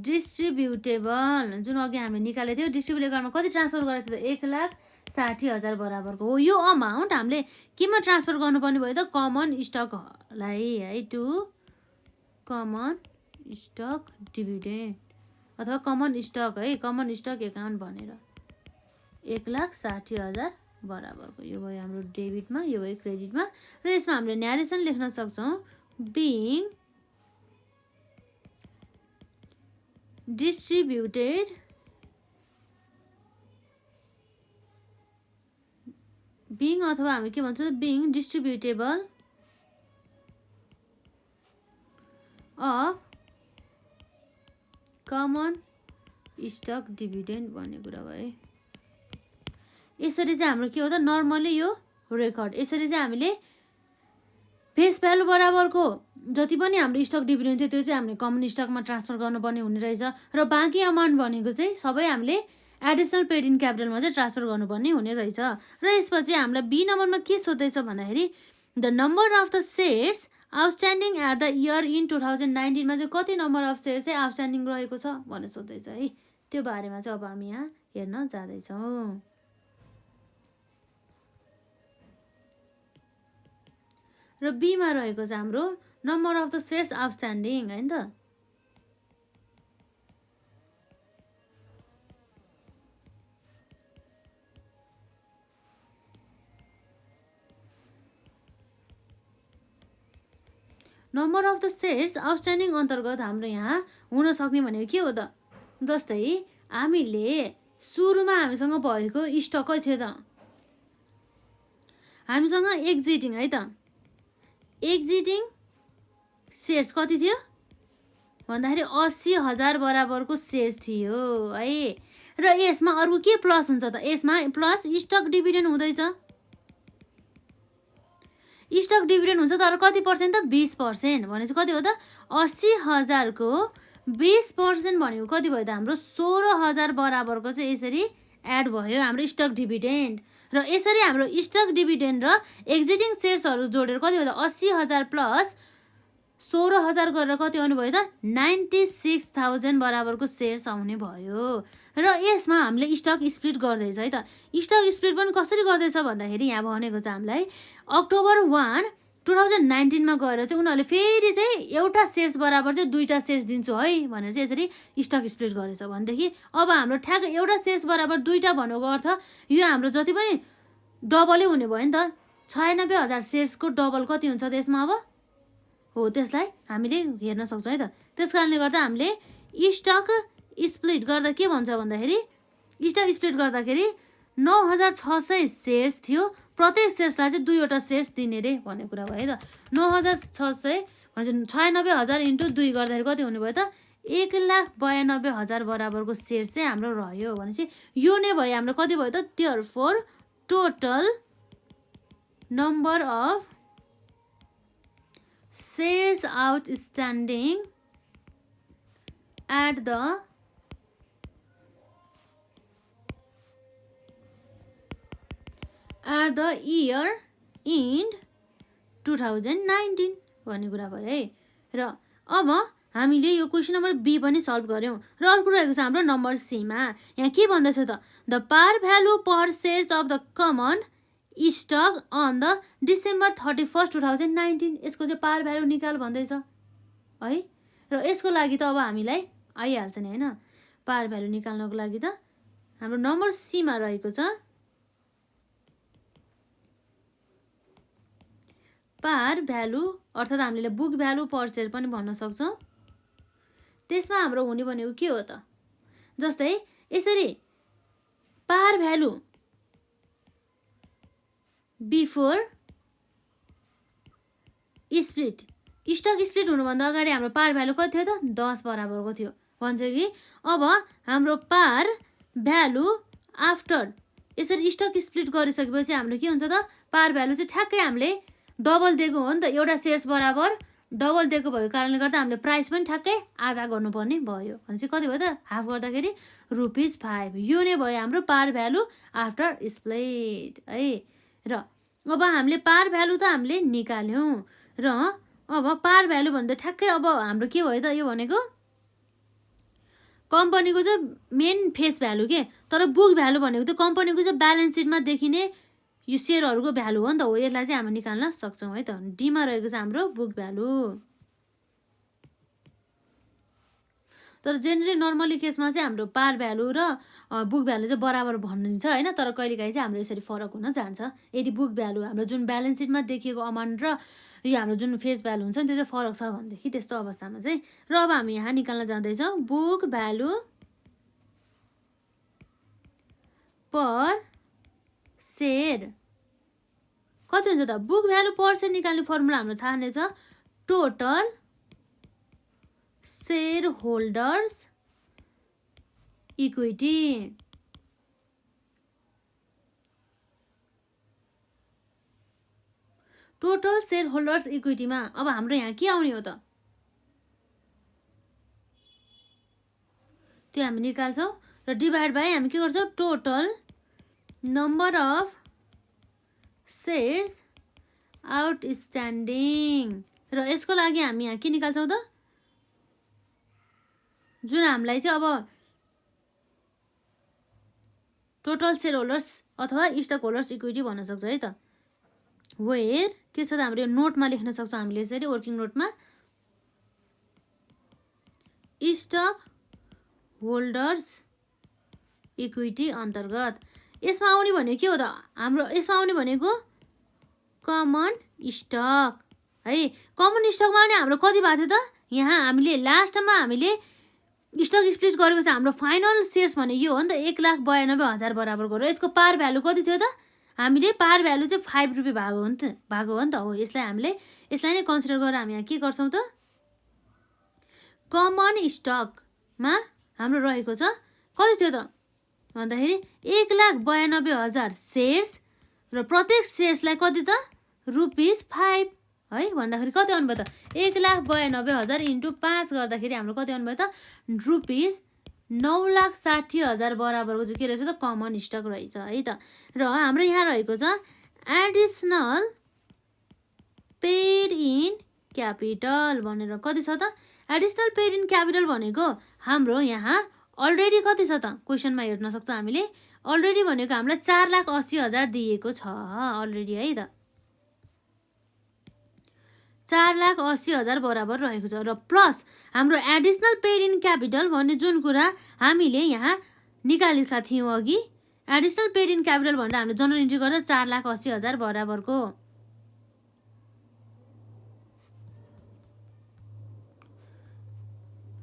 डिस्ट्रिब्युटेबल जुन अघि हामीले निकालेको थियो डिस्ट्रिब्युटेबलमा कति ट्रान्सफर गरेको थियो त 1,60,000 बराबरको हो। यो अमाउन्ट हामीले केमा ट्रान्सफर गर्नुपर्ने भयो त कमन स्टकलाई है टु कमन स्टक डिभिडेन्ड अथवा कमन स्टक है कमन स्टक एकाउन्ट भनेर 1,60,000 बराबरको। यो भयो हाम्रो डेबिटमा यो भयो क्रेडिटमा। र यसमा हामीले न्यारेसन लेख्न सक्छौँ बिङ डिस्ट्रिब्युटेड बिङ अथवा हामी के भन्छौँ being distributable of common stock dividend भन्ने कुरा भयो। यसरी चाहिँ हाम्रो के हो त नर्मली यो रेकर्ड यसरी चाहिँ हामीले फेस भ्यालु बराबरको जति पनि हाम्रो स्टक डिभिडेन्ड थियो त्यो चाहिँ हामीले कमन स्टकमा ट्रान्सफर गर्नुपर्ने हुने रहेछ। र बाँकी अमाउन्ट भनेको चाहिँ सबै हामीले एडिसनल पेड इन क्यापिटलमा चाहिँ ट्रान्सफर गर्नुपर्ने हुने रहेछ। र यसपछि हामीलाई बी नम्बरमा के सोध्दैछ भन्दाखेरि the number of the shares outstanding at the year in 2019 मा चाहिँ कति नम्बर अफ सेयर्स चाहिँ आउटस्ट्यान्डिङ रहेको छ भनेर सोध्दैछ है। त्यो बारेमा चाहिँ अब हामी यहाँ हेर्न जाँदैछौँ। र बीमा रहेको छ हाम्रो number of the shares outstanding हैन त। Number of the shares outstanding अन्तर्गत हाम्रो यहाँ हुन सक्ने भनेको के हो त, जस्तै हामीले सुरुमा हामीसँग भएको स्टक कति थियो त, हामीसँग एक्जिटिङ है त, एक्जिटिङ सेयर्स कति थियो भन्दाखेरि 80,000 बराबरको सेयर्स थियो है। र यसमा अर्को के प्लस हुन्छ त, यसमा प्लस स्टक डिभिडेन्ड हुँदैछ। स्टक डिभिडेन्ड हुन्छ तर कति पर्सेन्ट त 20%। भनेपछि कति हो त 80,000 को 20% भनेको कति भयो त हाम्रो 16,000 बराबरको चाहिँ यसरी एड भयो हाम्रो स्टक डिभिडेन्ड। र यसरी हाम्रो स्टक डिभिडेन्ड र एक्जिटिङ सेयर्सहरू जोडेर कति भयो त 80,000 प्लस 16,000 गरेर कति आउने भयो त 96,000 बराबरको सेयर्स आउने भयो। र यसमा हामीले स्टक स्प्लिट गर्दैछ है त। स्टक स्प्लिट पनि कसरी गर्दैछ भन्दाखेरि यहाँ भनेको छ हामीलाई अक्टोबर 1, 2019 मा गएर चाहिँ उनीहरूले फेरि चाहिँ एउटा सेयर्स बराबर चाहिँ दुईटा सेयर्स दिन्छु है भनेर चाहिँ यसरी स्टक स्प्लिट गरेछ भनेदेखि अब हाम्रो ठ्याक्क एउटा सेयर्स बराबर दुईटा भनेको अर्थ यो हाम्रो जति पनि डबलै हुने भयो नि त। 96,000 सेयर्सको डबल कति हुन्छ त्यसमा अब हो, त्यसलाई हामीले हेर्न सक्छौँ है त। त्यसकारणले गर्दा हामीले स्टक स्प्लिट गर्दा के भन्छ भन्दाखेरि स्टक स्प्लिट गर्दाखेरि 9,600 सेयर्स थियो, प्रत्येक सेयर्सलाई चाहिँ दुईवटा सेयर्स दिने रे भन्ने कुरा भयो है त। 9,600 भन्छ 96,000 इन्टु 2 गर्दाखेरि कति हुने भयो त 1,92,000 बराबरको सेयर्स चाहिँ हाम्रो रह्यो भनेपछि यो नै भयो हाम्रो कति भयो त therefore total number of shares outstanding at the year end 2019 भन्ने कुरा भयो है। र अब हामीले यो क्वेसन नम्बर बी पनि सल्भ गर्यौं। र अर्को रहेको छ हाम्रो नम्बर सी मा। यहाँ के भन्दैछ त the par value per shares of the common stock on the December 31, 2019 यसको चाहिँ पार भ्यालु निकाल भन्दैछ है। र यसको लागि त अब हामीलाई आइहाल्छ नि हैन, पार भ्यालु निकाल्नको लागि त हाम्रो नम्बर सी मा रहेको छ पार भ्यालु अर्थात हामीले बुक भ्यालु पर सेयर पनि भन्न सक्छौं। त्यसमा हाम्रो हुने भनेको के हो त, जस्तै यसरी par value before split, stock split हुनुभन्दा अगाडि हाम्रो पार भ्यालु कति थियो त 10 बराबरको थियो भन्छ कि अब हाम्रो पार भ्यालु आफ्टर यसरी स्टक स्प्लिट गरिसकेपछि हाम्रो के हुन्छ त पार भ्यालु चाहिँ ठ्याक्कै हामीले डबल दिएको हो नि त, एउटा सेयर्स बराबर डबल दिएको भएको कारणले गर्दा हामीले प्राइस पनि ठ्याक्कै आधा गर्नुपर्ने भयो भनेपछि कति भयो त हाफ गर्दाखेरि ₹5। यो नै भयो हाम्रो पार भ्यालु आफ्टर स्प्लिट है। र अब हामीले पार भ्यालु त हामीले निकाल्यौं र अब पार भ्यालु भन्दा ठ्याक्कै अब हाम्रो के भयो त यो भनेको कम्पनीको चाहिँ मेन फेस भ्यालु के, तर बुक भ्यालु भनेको त कम्पनीको चाहिँ ब्यालेन्स सिटमा देखिने यो सेयरहरूको भ्यालु हो नि त, हो यसलाई चाहिँ हामी निकाल्न सक्छौं है त। डी मा रहेको छ हाम्रो बुक भ्यालु। तर जेनरली नर्मली केसमा चाहिँ हाम्रो पार भ्यालु र बुक भ्यालु चाहिँ बराबर भनिन्छ हैन, तर कहिलेकाहीँ चाहिँ हाम्रो यसरी फरक हुन जान्छ। यदि बुक भ्यालु हाम्रो जुन ब्यालेन्स सिटमा देखिएको अमाउन्ट र यो हाम्रो जुन फेस भ्यालु हुन्छ नि त्यो चाहिँ फरक छ भनेदेखि त्यस्तो अवस्थामा चाहिँ र अब हामी यहाँ निकाल्न जाँदैछौँ बुक भ्यालु पर सेयर कति हुन्छ त। बुक भ्यालु पर सेयर निकाल्ने फर्मुला हाम्रो थाहा नै छ total share holders equity. Total share holders इक्विटीमा अब हाम्रो यहाँ के आउने हो त त्यो हामी निकाल्छौं र डिभाइड बाई हामी के गर्छौँ total number of shares outstanding र यसको लागि हामी यहाँ के निकाल्छौँ त जुन हामीलाई चाहिँ अब टोटल सेयर होल्डर्स अथवा स्टक होल्डर्स इक्विटी भन्न सक्छ है त वेयर के छ त हाम्रो नोटमा लेख्न सक्छौँ हामीले यसरी वर्किङ नोटमा स्टक होल्डर्स इक्विटी अन्तर्गत यसमा आउने भनेको के हो त हाम्रो यसमा आउने भनेको कमन स्टक है कमन स्टकमा आउने हाम्रो कति भएको थियो त यहाँ हामीले लास्टमा हामीले स्टक स्प्लिट गरेपछि हाम्रो फाइनल सेयर्स भनेको यो हो नि त 1,92,000 बराबरको र यसको पार भ्यालु कति थियो त हामीले पार भ्यालु चाहिँ 5 रुपियाँ भएको हो नि त हो यसलाई नै कन्सिडर गरेर हामी यहाँ के गर्छौँ त कमन स्टकमा हाम्रो रहेको छ कति थियो त भन्दाखेरि 1,92,000 सेयर्स र प्रत्येक सेयर्सलाई कति त ₹5 है भन्दाखेरि कति आउनुभयो त 1,92,000 इन्टु 5 गर्दाखेरि हाम्रो कति आउनुभयो त ₹9,60,000 बराबरको चाहिँ के रहेछ त कमन स्टक रहेछ है त र हाम्रो यहाँ रहेको छ एडिसनल पेड इन क्यापिटल भनेर कति छ त एडिसनल पेड इन क्यापिटल भनेको हाम्रो यहाँ अलरेडी कति छ त क्वेसनमा हेर्न सक्छौँ हामीले अलरेडी भनेको हामीलाई 4,80,000 दिएको छ अलरेडी है त 4,80,000 बराबर रहेको छ र प्लस हाम्रो एडिसनल पेड इन क्यापिटल भन्ने जुन कुरा हामीले यहाँ निकालेका थियौँ अघि एडिसनल पेड इन क्यापिटल भनेर हामीले जनरल इन्ट्री गर्दा 4,80,000 बराबरको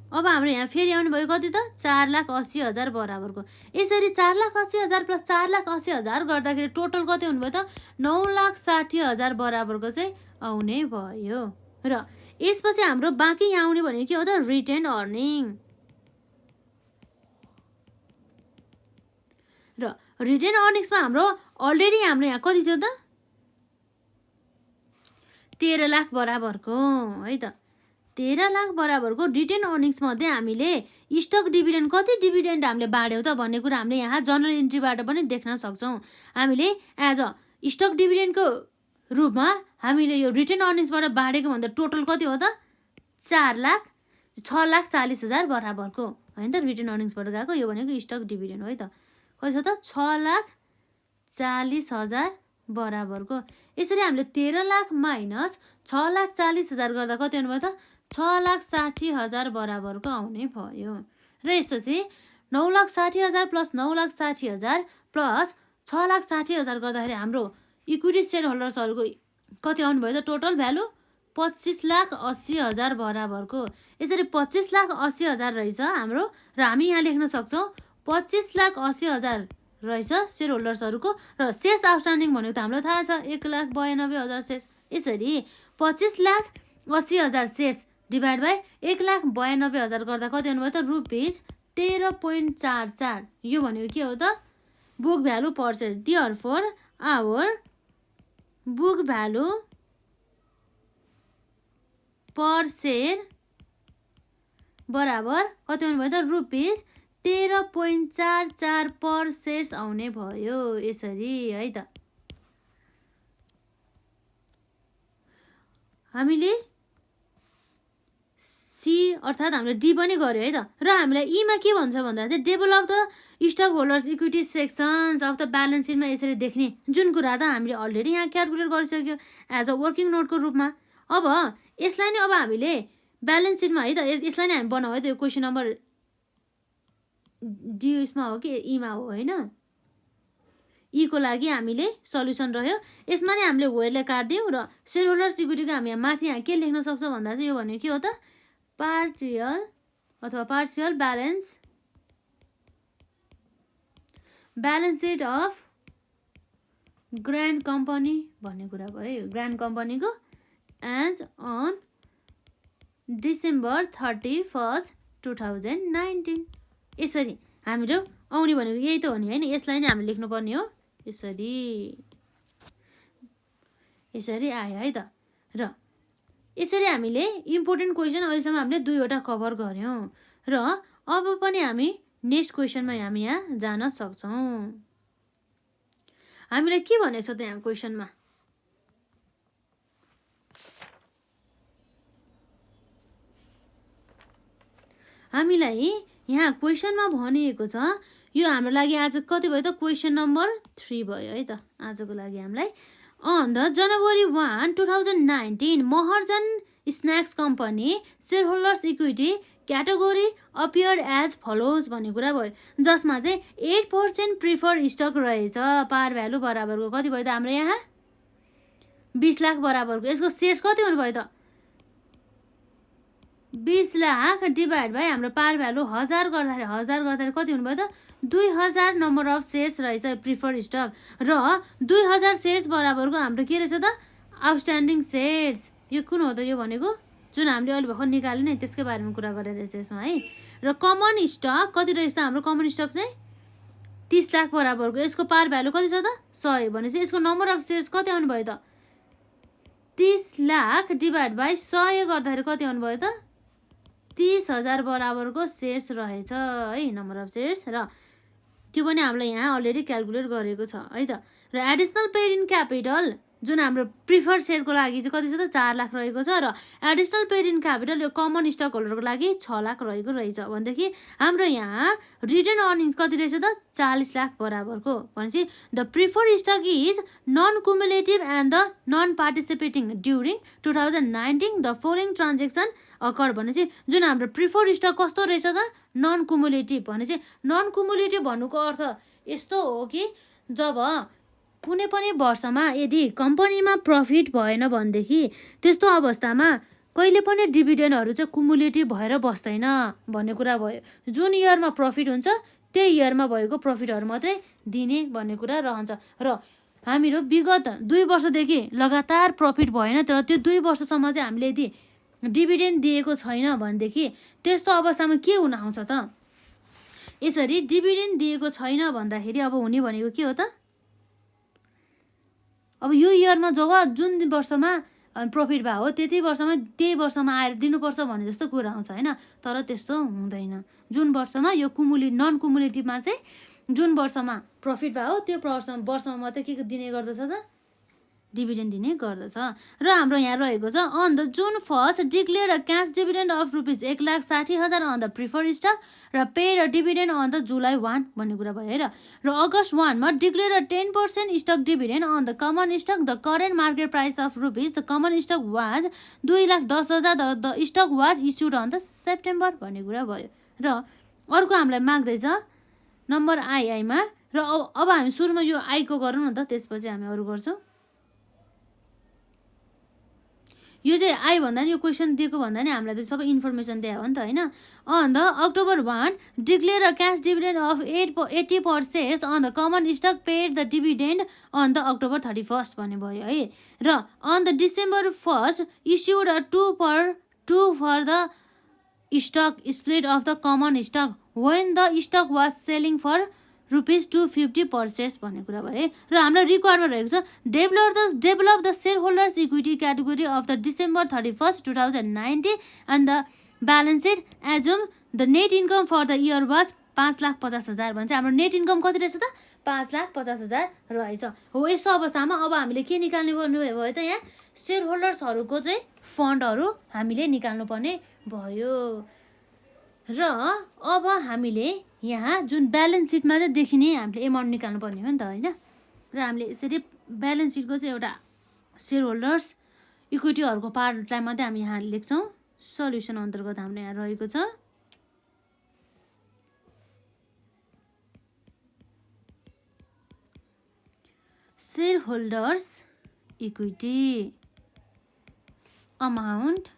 अब हाम्रो यहाँ फेरि आउनु भयो कति त 4,80,000 बराबरको यसरी 4,80,000 प्लस 4,80,000 गर्दाखेरि टोटल कति हुनुभयो त 9,60,000 बराबरको चाहिँ आउने भयो र यसपछि हाम्रो बाँकी यहाँ आउने भनेको के हो त रिटेन अर्निङ र रिटेन अर्निङ्समा हाम्रो अलरेडी हाम्रो यहाँ कति थियो त 13 लाख बराबरको है त 13 लाख बराबरको रिटेन अर्निङ्स मध्ये हामीले स्टक डिभिडेन्ड कति डिभिडेन्ड हामीले बाँड्यौँ त भन्ने कुरा हामीले यहाँ जनरल इन्ट्रीबाट पनि देख्न सक्छौँ हामीले एज अ स्टक डिभिडेन्डको रूपमा हामीले यो रिटेन अर्निङ्सबाट बाँडेको भन्दा टोटल कति हो त 6,40,000 बराबरको होइन त रिटेन अर्निङ्सबाट गएको यो भनेको स्टक डिभिडेन्ड हो है त कति छ त 6,40,000 बराबरको यसरी हामीले 13 लाख माइनस 6,40,000 गर्दा कति आउनुभयो त 6,60,000 बराबरको आउने भयो र यसपछि 9,60,000 प्लस 9,60,000 प्लस 6,60,000 गर्दाखेरि हाम्रो इक्विटी सेयर होल्डर्सहरूको कति आउनुभयो त टोटल भ्यालु 25,80,000 बराबरको यसरी 25,80,000 रहेछ हाम्रो र हामी यहाँ लेख्न सक्छौँ 25,80,000 रहेछ सेयर होल्डर्सहरूको र सेयर्स आउटस्ट्यान्डिङ भनेको त हामीलाई थाहा छ 1,92,000 सेयर्स यसरी 25,80,000 सेयर्स डिभाइड बाई 1,92,000 गर्दा कति आउनुभयो त ₹13.44 यो भनेको के हो त book value per share therefore our book value per share बराबर कति आउनुभयो त ₹13.44 पर सेयर्स आउने भयो यसरी है त हामीले सी अर्थात् हामीले डी पनि गर्यो है त र हामीलाई ईमा के भन्छ भन्दा चाहिँ table of the stock holders equity sections of the balance सिटमा यसरी देख्ने जुन कुरा त हामीले अलरेडी यहाँ क्यालकुलेट गरिसक्यो एज अ वर्किङ नोटको रूपमा अब यसलाई नै अब हामीले ब्यालेन्स सिटमा है त यसलाई नै हामी बनाऊ है त यो क्वेसन नम्बर डी यसमा हो कि ईमा हो होइन ईको लागि हामीले सल्युसन रह्यो यसमा नै हामीले वेयरलाई काट्दियौँ र सेयर होल्डर्स इक्विटीको हामी यहाँ माथि यहाँ के लेख्न सक्छौँ भन्दा चाहिँ यो भनेको के हो त पार्शियल अथवा partial balance seat of grand company भन्ने कुरा भयो ग्रान्ड कम्पनीको एज अन December 31, 2019 यसरी हाम्रो आउने भनेको यही त हो नि हैन यसलाई नै हामीले लेख्नुपर्ने हो यसरी आयो है त र यसरी हामीले इम्पोर्टेन्ट क्वेसन अहिलेसम्म हामीले 2 वटा कभर गर्यौं र अब पनि हामी नेक्स्ट क्वेसनमा हामी यहाँ जान सक्छौँ। हामीलाई के भनेछ त यहाँ क्वेसनमा? हामीलाई यहाँ क्वेसनमा भनिएको छ, यो हाम्रो लागि आज कति भयो त? क्वेसन नम्बर 3 भयो है त आजको लागि हामीलाई। On the January 1, 2019, Mahajan Snacks Company shareholders equity category appeared as follows भन्ने कुरा भयो, जसमा चाहिँ 8% प्रिफर्ड स्टक रहेछ। पार भ्यालु बराबरको कति भयो त हाम्रो यहाँ? 20 लाख बराबरको। यसको सेयर्स कति हुनु भयो त? 20 लाख डिभाइड बाई हाम्रो पार भ्यालु 1000 गर्दाखेरि कति हुनु भयो त? 2000 नम्बर अफ सेयर्स रहेछ प्रिफर्ड स्टक, र 2000 सेयर्स बराबरको हाम्रो के रहेछ त? Outstanding shares. यो कुन हो त? यो भनेको जुन हामीले अहिले भर्खर निकाल्यो नि त्यसकै बारेमा कुरा गरेर रहेछ यसमा है। र कमन स्टक कति रहेछ त हाम्रो? कमन स्टक चाहिँ 30 लाख बराबरको। यसको पार भ्यालु कति छ त? 100। भनेपछि यसको नम्बर अफ सेयर्स कति आउनु भयो त? 30 लाख डिभाइड बाई 100 गर्दाखेरि कति आउनु भयो त? 30,000 बराबरको सेयर्स रहेछ है, नम्बर अफ सेयर्स। र त्यो पनि हामीलाई यहाँ अलरेडी क्यालकुलेट गरेको छ है त। र एडिसनल पेड इन क्यापिटल जुन हाम्रो प्रिफर्ड सेयरको लागि चाहिँ कति छ त? 4 लाख रहेको छ, र एडिसनल पेड इन क्यापिटल यो कमन स्टक होल्डरको लागि 6 लाख रहेको रहेछ। भनेदेखि हाम्रो यहाँ रिटर्न अर्निङ्स कति रहेछ त? 40 लाख बराबरको। भनेपछि the preferred stock is non cumulative and the non participating during 2019 the following transaction occur. भनेपछि जुन हाम्रो प्रिफर्ड स्टक कस्तो रहेछ त? Non cumulative. भनेपछि नन कुमुलेटिभ भन्नुको अर्थ यस्तो हो कि जब कुनै पनि वर्षमा यदि कम्पनीमा प्रफिट भएन भनेदेखि त्यस्तो अवस्थामा कहिले पनि डिभिडेन्डहरू चाहिँ कुमुलेटिभ भएर बस्दैन भन्ने कुरा भयो। जुन इयरमा प्रफिट हुन्छ त्यही इयरमा भएको प्रफिटहरू मात्रै दिने भन्ने कुरा रहन्छ। र हामीहरू विगत 2 वर्षदेखि लगातार प्रफिट भएन, तर त्यो 2 वर्षसम्म चाहिँ हामीले यदि डिभिडेन्ड दिएको छैन भनेदेखि त्यस्तो अवस्थामा के हुन आउँछ त? यसरी डिभिडेन्ड दिएको छैन भन्दाखेरि अब हुने भनेको के हो त? अब यो इयरमा जब जुन वर्षमा प्रफिट भयो हो त्यही वर्षमा आएर दिनुपर्छ भन्ने जस्तो कुरा आउँछ होइन। तर त्यस्तो हुँदैन। जुन वर्षमा यो नन कुमुलेटिभमा चाहिँ जुन वर्षमा प्रफिट भयो त्यो वर्षमा मात्रै के दिने गर्दछ त? डिभिडेन्ड दिने गर्दछ। र हाम्रो यहाँ रहेको छ on the June 1st declare a cash dividend of rupees 1,60,000 on the preferred stock र paid a dividend on the July 1 भन्ने कुरा भयो र अगस्त 1 मा declare a 10% stock dividend on the common stock the current market price of rupees the common stock was 2,10,000 the stock was issued on the September भन्ने कुरा भयो। र अर्को हामीलाई माग्दैछ नम्बर आईमा, र अब हामी सुरुमा यो आईको गरौँ न त, त्यसपछि हामी अरू गर्छौँ। यो चाहिँ आई भन्दा नि यो क्वेसन दिएको भन्दा नि हामीलाई त सबै इन्फर्मेसन दियो हो नि त होइन। On the October 1 declare a cash dividend of 80% on the common stock paid the dividend on the October 31 भन्ने भयो है। र on the December 1 issued a 2 for the stock split of the common stock when the stock was selling for rupees 250 per shares भन्ने कुरा भयो है। र हाम्रो रिक्वायरमेन्ट रहेको छ develop the share holders equity category of the December 31, 2019 and the balance sheet assume the net income for the year was 5,50,000 भन्छ। हाम्रो नेट इन्कम कति रहेछ त? 5,50,000 रहेछ हो। यस्तो अवस्थामा अब हामीले के निकाल्नु पर्ने भयो त? यहाँ सेयर होल्डर्सहरूको चाहिँ फन्डहरू हामीले निकाल्नुपर्ने भयो। र अब हामीले यहाँ जुन ब्यालेन्स सिटमा चाहिँ देखिने हामीले एमाउन्ट निकाल्नु पर्ने हो नि त होइन। र हामीले यसरी ब्यालेन्स सिटको चाहिँ एउटा सेयर होल्डर्स इक्विटीहरूको पार्टलाई मात्रै हामी यहाँ लेख्छौँ। सल्युसन अन्तर्गत हाम्रो यहाँ रहेको छ सेयर होल्डर्स इक्विटी अमाउन्ट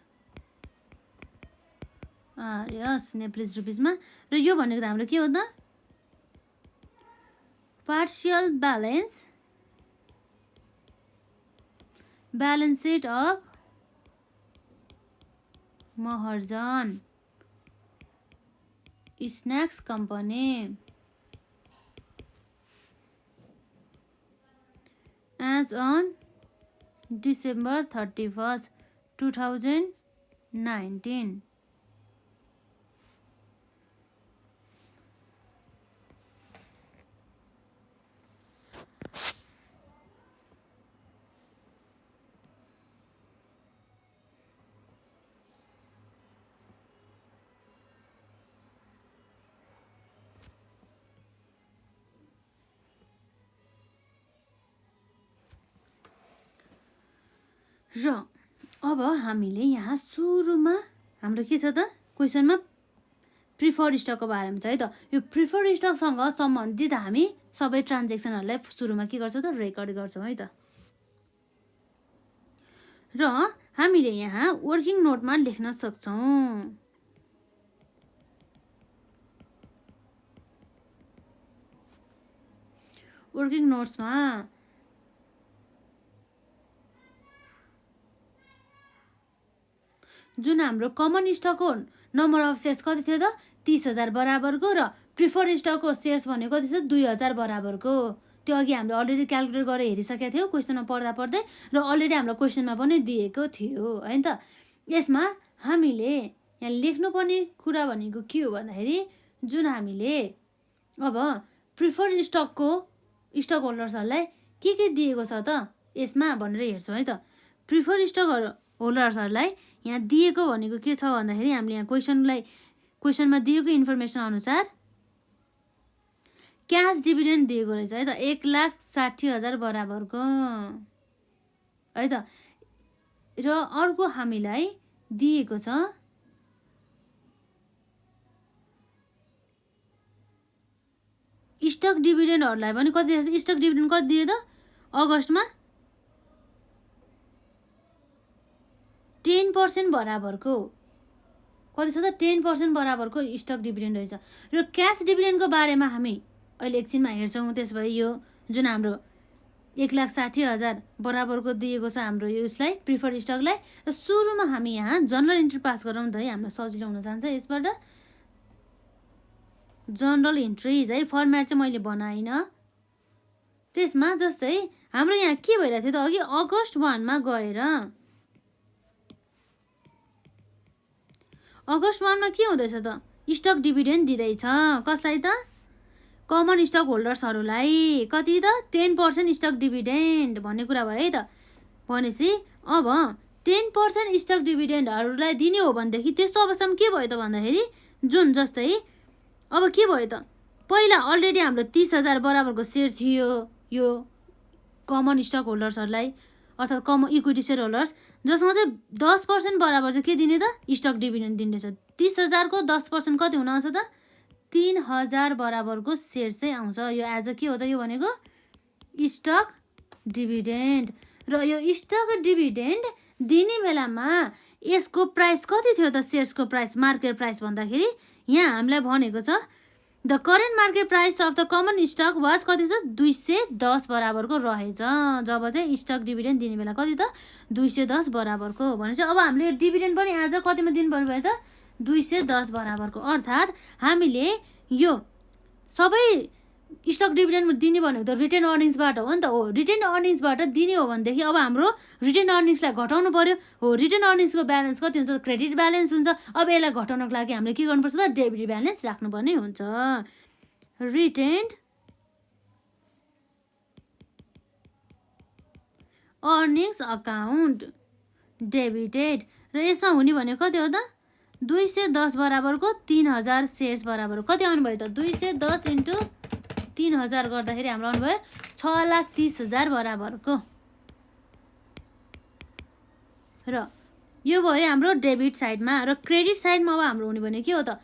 यस नेपाली रुपिसमा। र यो भनेको त हाम्रो के हो त? Partial balance seat of Maharjan snacks company as on December 31st, 2019. र अब हामीले यहाँ सुरुमा हाम्रो के छ त क्वेसनमा प्रिफर्ड स्टकको बारेमा छ है त। यो प्रिफर्ड स्टकसँग सम्बन्धित हामी सबै ट्रान्जेक्सनहरूलाई सुरुमा के गर्छौँ त रेकर्ड गर्छौँ है त। र हामीले यहाँ वर्किङ नोटमा लेख्न सक्छौँ। वर्किङ नोट्समा जुन हाम्रो कमन स्टकको नम्बर अफ सेयर्स कति थियो त 30,000 बराबरको र प्रिफर्ड स्टकको सेयर्स भनेको कति छ 2,000 बराबरको। त्यो अघि हामीले अलरेडी क्यालकुलेट गरेर हेरिसकेका थियौँ क्वेसनमा पढ्दा पढ्दै र अलरेडी हाम्रो क्वेसनमा पनि दिएको थियो है त। यसमा हामीले यहाँ लेख्नुपर्ने कुरा भनेको के हो भन्दाखेरि जुन हामीले अब प्रिफर्ड स्टकको स्टक होल्डर्सहरूलाई के दिएको छ त यसमा भनेर हेर्छौँ है त। प्रिफर्ड स्टक होल्डर्सहरूलाई यहाँ दिएको भनेको के छ भन्दाखेरि हामीले यहाँ क्वेसनमा दिएको इन्फर्मेसन अनुसार क्यास डिभिडेन्ड दिएको रहेछ है त 1,60,000 बराबरको है त। र अर्को हामीलाई दिएको छ स्टक डिभिडेन्डहरूलाई पनि कति स्टक डिभिडेन्ड कति दियो त अगस्तमा 10% बराबरको कति छ त 10% बराबरको स्टक डिभिडेन्ड रहेछ। र क्यास डिभिडेन्डको बारेमा हामी अहिले एकछिनमा हेर्छौँ। त्यस भए यो जुन हाम्रो 1,60,000 बराबरको दिएको छ हाम्रो यो उसलाई प्रिफर्ड स्टकलाई। र सुरुमा हामी यहाँ जनरल इन्ट्री पास गरौँ त है हामीलाई सजिलो हुन जान्छ यसबाट। जनरल इन्ट्रिज है फर्मेट चाहिँ मैले बनाइनँ। त्यसमा जस्तै हाम्रो यहाँ के भइरहेको थियो त अघि अगस्त 1 मा गएर अगस्त 1 मा के हुँदैछ त स्टक डिभिडेन्ड दिँदैछ कसलाई त कमन स्टक होल्डर्सहरूलाई कति त 10% स्टक डिभिडेन्ड भन्ने कुरा भयो है त। भनेपछि अब 10% स्टक डिभिडेन्डहरूलाई दिने हो भनेदेखि त्यस्तो अवस्थामा के भयो त भन्दाखेरि जुन जस्तै अब के भयो त पहिला अलरेडी हाम्रो 30,000 बराबरको सेयर थियो यो कमन स्टक होल्डर्सहरूलाई अर्थात् कमन इक्विटी सेयर होल्डर्स जसमा चाहिँ 10% बराबर चाहिँ के दिने त स्टक डिभिडेन्ड दिँदैछ। 30,000 को 10% कति हुन आउँछ त 3,000 बराबरको सेयर चाहिँ आउँछ। यो एज अ के हो त यो भनेको स्टक डिभिडेन्ड। र यो स्टक डिभिडेन्ड दिने बेलामा यसको प्राइस कति थियो त सेयर्सको प्राइस मार्केट प्राइस भन्दाखेरि यहाँ हामीलाई भनेको छ the current market price of the common stock was कति छ 210 बराबरको रहेछ जब चाहिँ स्टक डिभिडेन्ड दिने बेला कति त 210 बराबरको। भनेपछि अब हामीले यो डिभिडेन्ड पनि आज कतिमा दिनुपर्ने भयो त 210 बराबरको। अर्थात् हामीले यो सबै स्टक डिभिडेन्ड दिने भनेको त रिटेन अर्निङ्सबाट हो नि त। हो रिटेन अर्निङ्सबाट दिने हो भनेदेखि अब हाम्रो रिटेन अर्निङ्सलाई घटाउनु पर्यो। हो रिटेन अर्निङ्सको ब्यालेन्स कति हुन्छ क्रेडिट ब्यालेन्स हुन्छ। अब यसलाई घटाउनको लागि हामीले के गर्नुपर्छ त डेबिट ब्यालेन्स राख्नुपर्ने हुन्छ। रिटेन्ड अर्निङ्स अकाउन्ट डेबिटेड र यसमा हुने भनेको कति हो त 210 बराबरको 3,000 सेयर्स बराबर कति आउनुभयो त 210 इन्टु 3,000 गर्दाखेरि हाम्रो आउनुभयो 6,30,000 बराबरको। र यो भयो हाम्रो डेबिट साइडमा। र क्रेडिट साइडमा अब हाम्रो हुने भने के हो त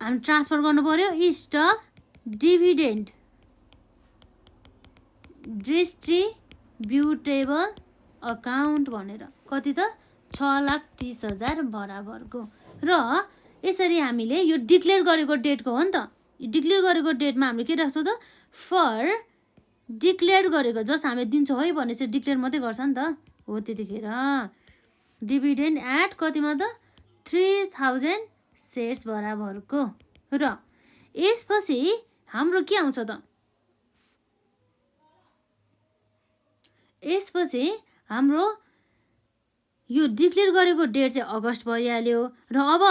हामी ट्रान्सफर गर्नु पर्यो स्टक डिभिडेन्ड डिस्ट्रिब्युटेबल अकाउन्ट भनेर कति त 6,30,000 बराबरको। र यसरी हामीले यो डिक्लेयर गरेको डेटको हो नि त डिक्लेयर गरेको डेटमा हामीले के राख्छौँ त फर डिक्लेयर गरेको जस्ट हामीले दिन्छौँ है भनेपछि डिक्लेयर मात्रै गर्छ नि त हो त्यतिखेर डिभिडेन्ड एट कतिमा त 3,000 सेयर्स बराबरको। र यसपछि हाम्रो के आउँछ त यसपछि हाम्रो यो डिक्लेयर गरेको डेट चाहिँ अगस्त भइहाल्यो। र अब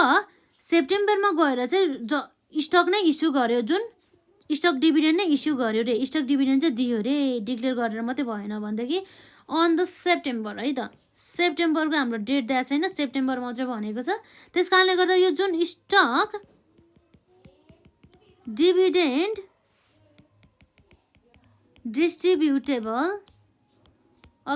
सेप्टेम्बरमा गएर चाहिँ स्टक नै इस्यु गर्यो जुन स्टक डिभिडेन्ड नै इस्यु गर्यो रे स्टक डिभिडेन्ड चाहिँ दियो रे डिक्लेयर गरेर मात्रै भएन भनेदेखि अन द सेप्टेम्बर है त सेप्टेम्बरको हाम्रो डेट दिएको छैन सेप्टेम्बर मात्रै भनेको छ। त्यस कारणले गर्दा यो जुन स्टक डिभिडेन्ड डिस्ट्रिब्युटेबल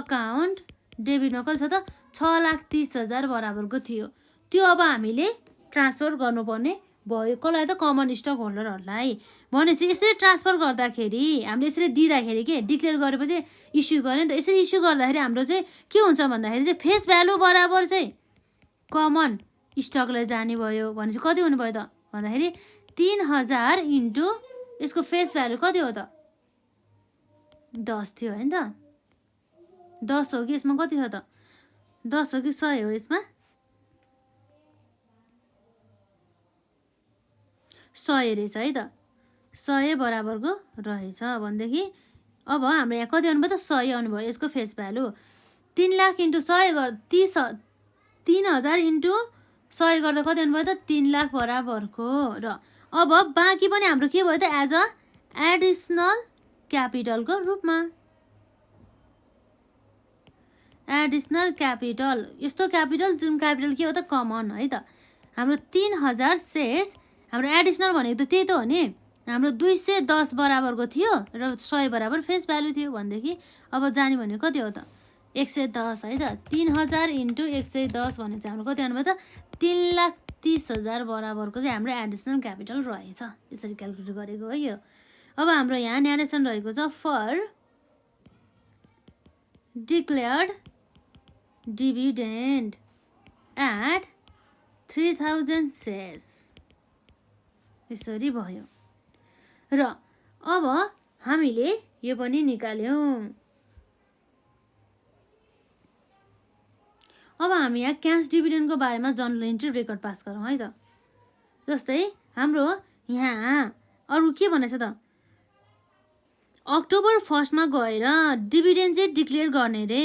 अकाउन्ट डेबिटमा कति छ त 6,30,000 बराबरको थियो। त्यो अब हामीले ट्रान्सफर गर्नुपर्ने भयो कसलाई त कमन स्टक होल्डरहरूलाई। भनेपछि यसरी ट्रान्सफर गर्दाखेरि हामीले यसरी दिँदाखेरि के डिक्लेयर गरेपछि इस्यु गऱ्यो नि त। यसरी इस्यु गर्दाखेरि हाम्रो चाहिँ के हुन्छ भन्दाखेरि चाहिँ फेस भ्यालु बराबर चाहिँ कमन स्टकलाई जाने भयो। भनेपछि कति हुनुभयो त भन्दाखेरि 3,000 इन्टु यसको फेस भ्यालु कति हो त 10 थियो होइन त। 10 हो कि यसमा कति छ त 10 हो कि 100 हो यसमा 100 रहेछ है त। 100 बराबरको रहेछ भनेदेखि अब हाम्रो यहाँ कति आउनुभयो त 100 आउनुभयो। यसको face value 3 lakh into 100 3,000 into 100 गर्दा कति आउनुभयो त 3 लाख बराबरको। र अब बाँकी पनि हाम्रो के भयो त एज अ एडिसनल क्यापिटलको रूपमा। एडिसनल क्यापिटल यस्तो क्यापिटल जुन क्यापिटल के हो त कमन है त। हाम्रो 3,000 सेयर्स हाम्रो एडिसनल भनेको त त्यही त हो नि। हाम्रो 210 बराबरको थियो र 100 बराबर फेस भ्यालु थियो भनेदेखि अब जाने भनेको कति हो त 110 है त। 3,000 इन्टु 110 भने चाहिँ हाम्रो कति आउनुभयो त 3,30,000 बराबरको चाहिँ हाम्रो एडिसनल क्यापिटल रहेछ। यसरी क्यालकुलेट गरेको है यो। अब हाम्रो यहाँ न्यारेसन रहेको छ for declared dividend at 3,000 shares यसरी भयो। र अब हामीले यो पनि निकाल्यौँ। अब हामी यहाँ क्यास डिभिडेन्डको बारेमा जर्नल इन्ट्री रेकर्ड पास गरौँ है त। जस्तै हाम्रो यहाँ अरू के भनेछ त अक्टोबर 1 मा गएर डिभिडेन्ड चाहिँ डिक्लेयर गर्ने रे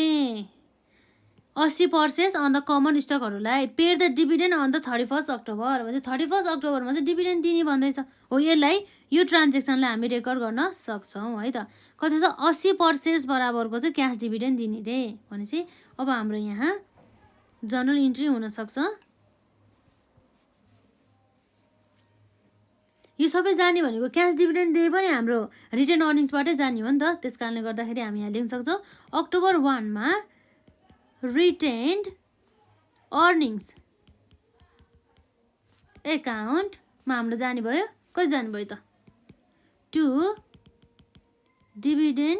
80% अन द कमन स्टकहरूलाई paid the dividend on the 31 October. भने 31 अक्टोबरमा चाहिँ डिभिडेन्ड दिने भन्दैछ हो। यसलाई यो ट्रान्जेक्सनलाई हामी रेकर्ड गर्न सक्छौँ है त। कति त 80% बराबरको चाहिँ क्यास डिभिडेन्ड दिने रे भनेपछि अब हाम्रो यहाँ जर्नल इन्ट्री हुनसक्छ। यो सबै जाने भनेको क्यास डिभिडेन्ड दिए पनि हाम्रो रिटेन अर्निङ्सबाटै जाने हो नि त। त्यस कारणले गर्दाखेरि हामी यहाँ लेख्न सक्छौँ अक्टोबर 1 मा रिटेन्ड अर्निङ्स एकाउन्टमा हाम्रो जाने भयो कति जानुभयो त टु डिभिडेन्ड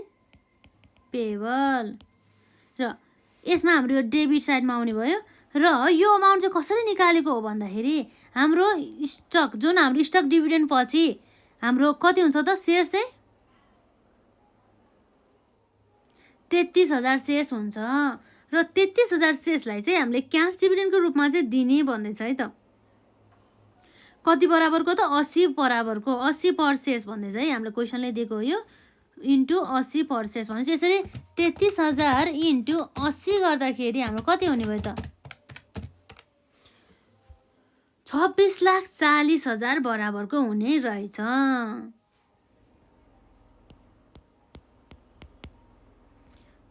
पेबल। र यसमा हाम्रो यो डेबिट साइडमा आउने भयो। र यो अमाउन्ट चाहिँ कसरी निकालेको हो भन्दाखेरि हाम्रो स्टक जुन हाम्रो स्टक डिभिडेन्ड पछि हाम्रो कति हुन्छ त सेयर चाहिँ 33,000 सेयर्स हुन्छ। र 33,000 सेयर्सलाई चाहिँ हामीले क्यास डिभिडेन्डको रूपमा चाहिँ दिने भन्दैछ है त। कति बराबरको त 80 बराबरको 80 पर सेयर्स भन्दैछ है हामीले क्वेसनले दिएको हो यो इन्टु 80 पर सेयर्स भनेपछि यसरी 33,000 इन्टु 80 गर्दाखेरि हाम्रो कति हुने भयो त 26,40,000 बराबरको हुने रहेछ।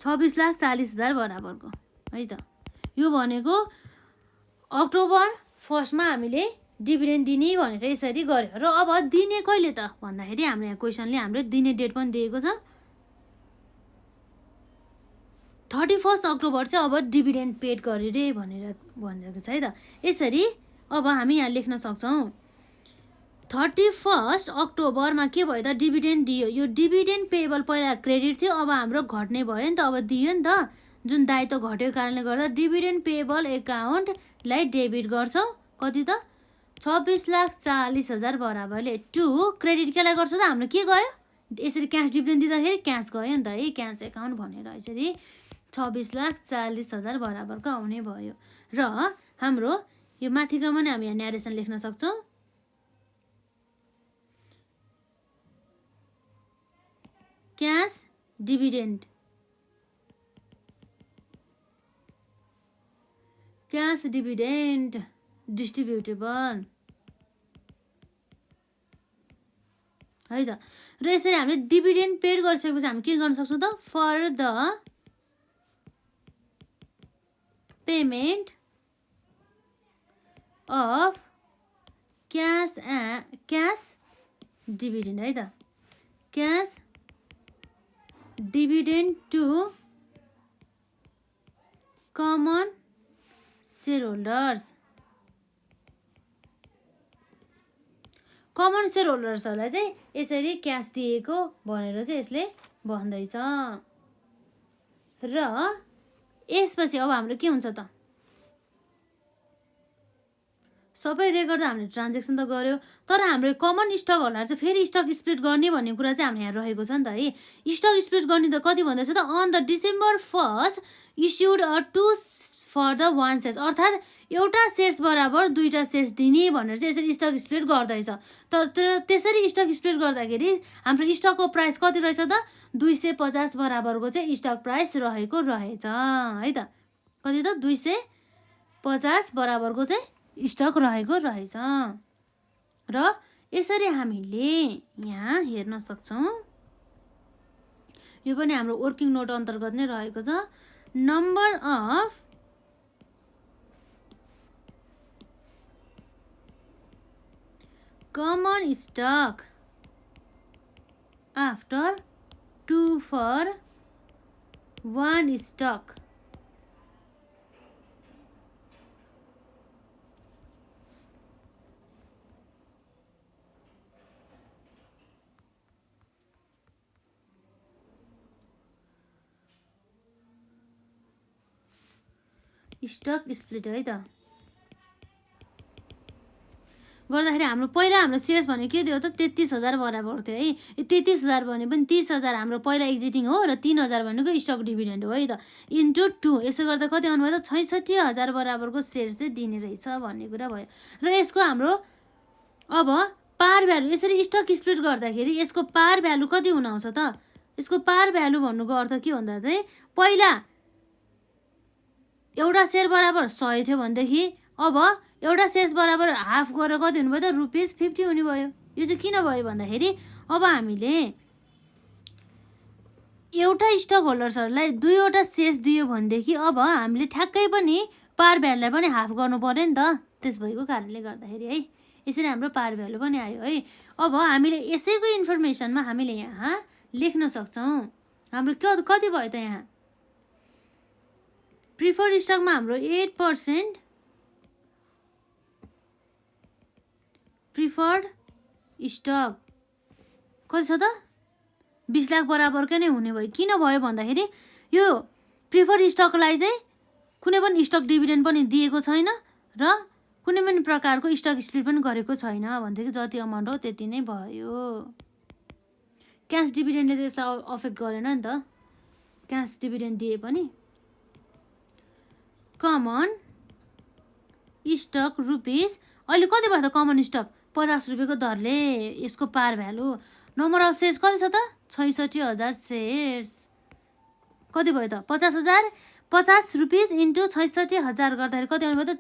26,40,000 बराबरको है त। यो भनेको अक्टोबर 1 मा हामीले डिभिडेन्ड दिने भनेर यसरी गर्यो। र अब दिने कहिले त भन्दाखेरि हाम्रो यहाँ क्वेसनले हाम्रो दिने डेट पनि दिएको छ 31 अक्टोबर चाहिँ अब डिभिडेन्ड पेड गरे रे भनेको छ है त। यसरी अब हामी यहाँ लेख्न सक्छौँ 31 अक्टोबरमा के भयो त डिभिडेन्ड दियो। यो डिभिडेन्ड पेबल पहिला क्रेडिट थियो अब हाम्रो घट्ने भयो नि त। अब दियो नि त जुन दायित्व घटेको कारणले गर्दा डिभिडेन्ड पेबल एकाउन्टलाई डेबिट गर्छौँ कति त 26,40,000 बराबरले टु क्रेडिट केलाई गर्छ त हाम्रो के गयो यसरी क्यास डिभिडेन्ड दिँदाखेरि क्यास गयो नि त है क्यास एकाउन्ट भनेर यसरी 26,40,000 बराबरको आउने भयो। र हाम्रो यो माथिको पनि हामी यहाँ न्यारेसन लेख्न सक्छौँ क्यास डिभिडेन्ड डिस्ट्रिब्युटेबल है त। र यसरी हामीले डिभिडेन्ड पेड गरिसकेपछि हामी के गर्न सक्छौँ त for the payment of cash dividend है त cash dividend to common share holders, common share होल्डर्सहरूलाई चाहिँ यसरी क्यास दिएको भनेर चाहिँ यसले भन्दैछ। र यसपछि अब हाम्रो के हुन्छ त, सबै रेकर्ड त हामीले ट्रान्जेक्सन त गर्यो, तर हाम्रो कमन स्टक होल्डर चाहिँ फेरि स्टक स्प्लिट गर्ने भन्ने कुरा चाहिँ हाम्रो यहाँ रहेको छ नि त है। स्टक स्प्लिट गर्ने त कति भन्दैछ त, on the December 1 issued a 2 for the 1 shares, अर्थात् एउटा सेयर्स बराबर दुईटा सेयर्स दिने भनेर चाहिँ यसरी स्टक स्प्लिट गर्दैछ। तर त्यसरी स्टक स्प्लिट गर्दाखेरि हाम्रो स्टकको प्राइस कति रहेछ त, 250 बराबरको चाहिँ स्टक प्राइस रहेको रहेछ है त। कति त, 250 बराबरको चाहिँ स्टक रहेको रहेछ। र यसरी हामीले यहाँ हेर्न सक्छौँ, यो पनि हाम्रो वर्किङ नोट अन्तर्गत नै रहेको छ। Number of common stock after 2 for 1 stock, stock split है त गर्दाखेरि हाम्रो पहिला हाम्रो सेयर्स भनेको के थियो त, 33,000 बराबर थियो है। 33,000 भने पनि 30,000 हाम्रो पहिला एक्जिटिङ हो र 3,000 भनेको स्टक डिभिडेन्ड हो है त, इन्टु 2। यसो गर्दा कति आउनुभयो त, 66,000 बराबरको सेयर्स चाहिँ दिने रहेछ भन्ने कुरा भयो। र यसको हाम्रो अब पार भ्यालु, यसरी स्टक स्प्लिट गर्दाखेरि यसको पार भ्यालु कति हुन आउँछ त, यसको पार भ्यालु भन्नुको अर्थ के भन्दा चाहिँ पहिला एउटा सेयर बराबर 100 थियो भनेदेखि अब एउटा सेयर्स बराबर हाफ गरेर कति हुनुभयो त, ₹50 हुने भयो। यो चाहिँ किन भयो भन्दाखेरि अब हामीले एउटा स्टक होल्डर्सहरूलाई 2वटा सेयर्स दियो भनेदेखि अब हामीले ठ्याक्कै पनि पार भ्यालुलाई पनि हाफ गर्नु पर्यो नि त, त्यस भएको कारणले गर्दाखेरि है। यसरी हाम्रो पार भ्यालु पनि आयो है। अब हामीले यसैको इन्फर्मेसनमा हामीले यहाँ लेख्न सक्छौँ, हाम्रो कति भयो त, यहाँ प्रिफर्ड स्टकमा हाम्रो 8% प्रिफर्ड स्टक कति छ त, 20 लाख बराबरकै नै हुने भयो। किन भयो भन्दाखेरि यो प्रिफर्ड स्टकलाई चाहिँ कुनै पनि स्टक डिभिडेन्ड पनि दिएको छैन र कुनै पनि प्रकारको स्टक स्प्लिट पनि गरेको छैन भनेदेखि जति अमाउन्ट हो त्यति नै भयो। क्यास डिभिडेन्डले त यसलाई अफेक्ट गरेन नि त, क्यास डिभिडेन्ड दिए पनि। कमन स्टक रुपिस, अहिले कति भयो त कमन स्टक, 50 रुपियाँको दरले यसको पार भ्यालु। नम्बर अफ सेयर्स कति छ त, 66,000 सेयर्स। कति भयो त, 50,000, 50 रुपिस इन्टु 66,000 गर्दाखेरि कति आउनुभयो त,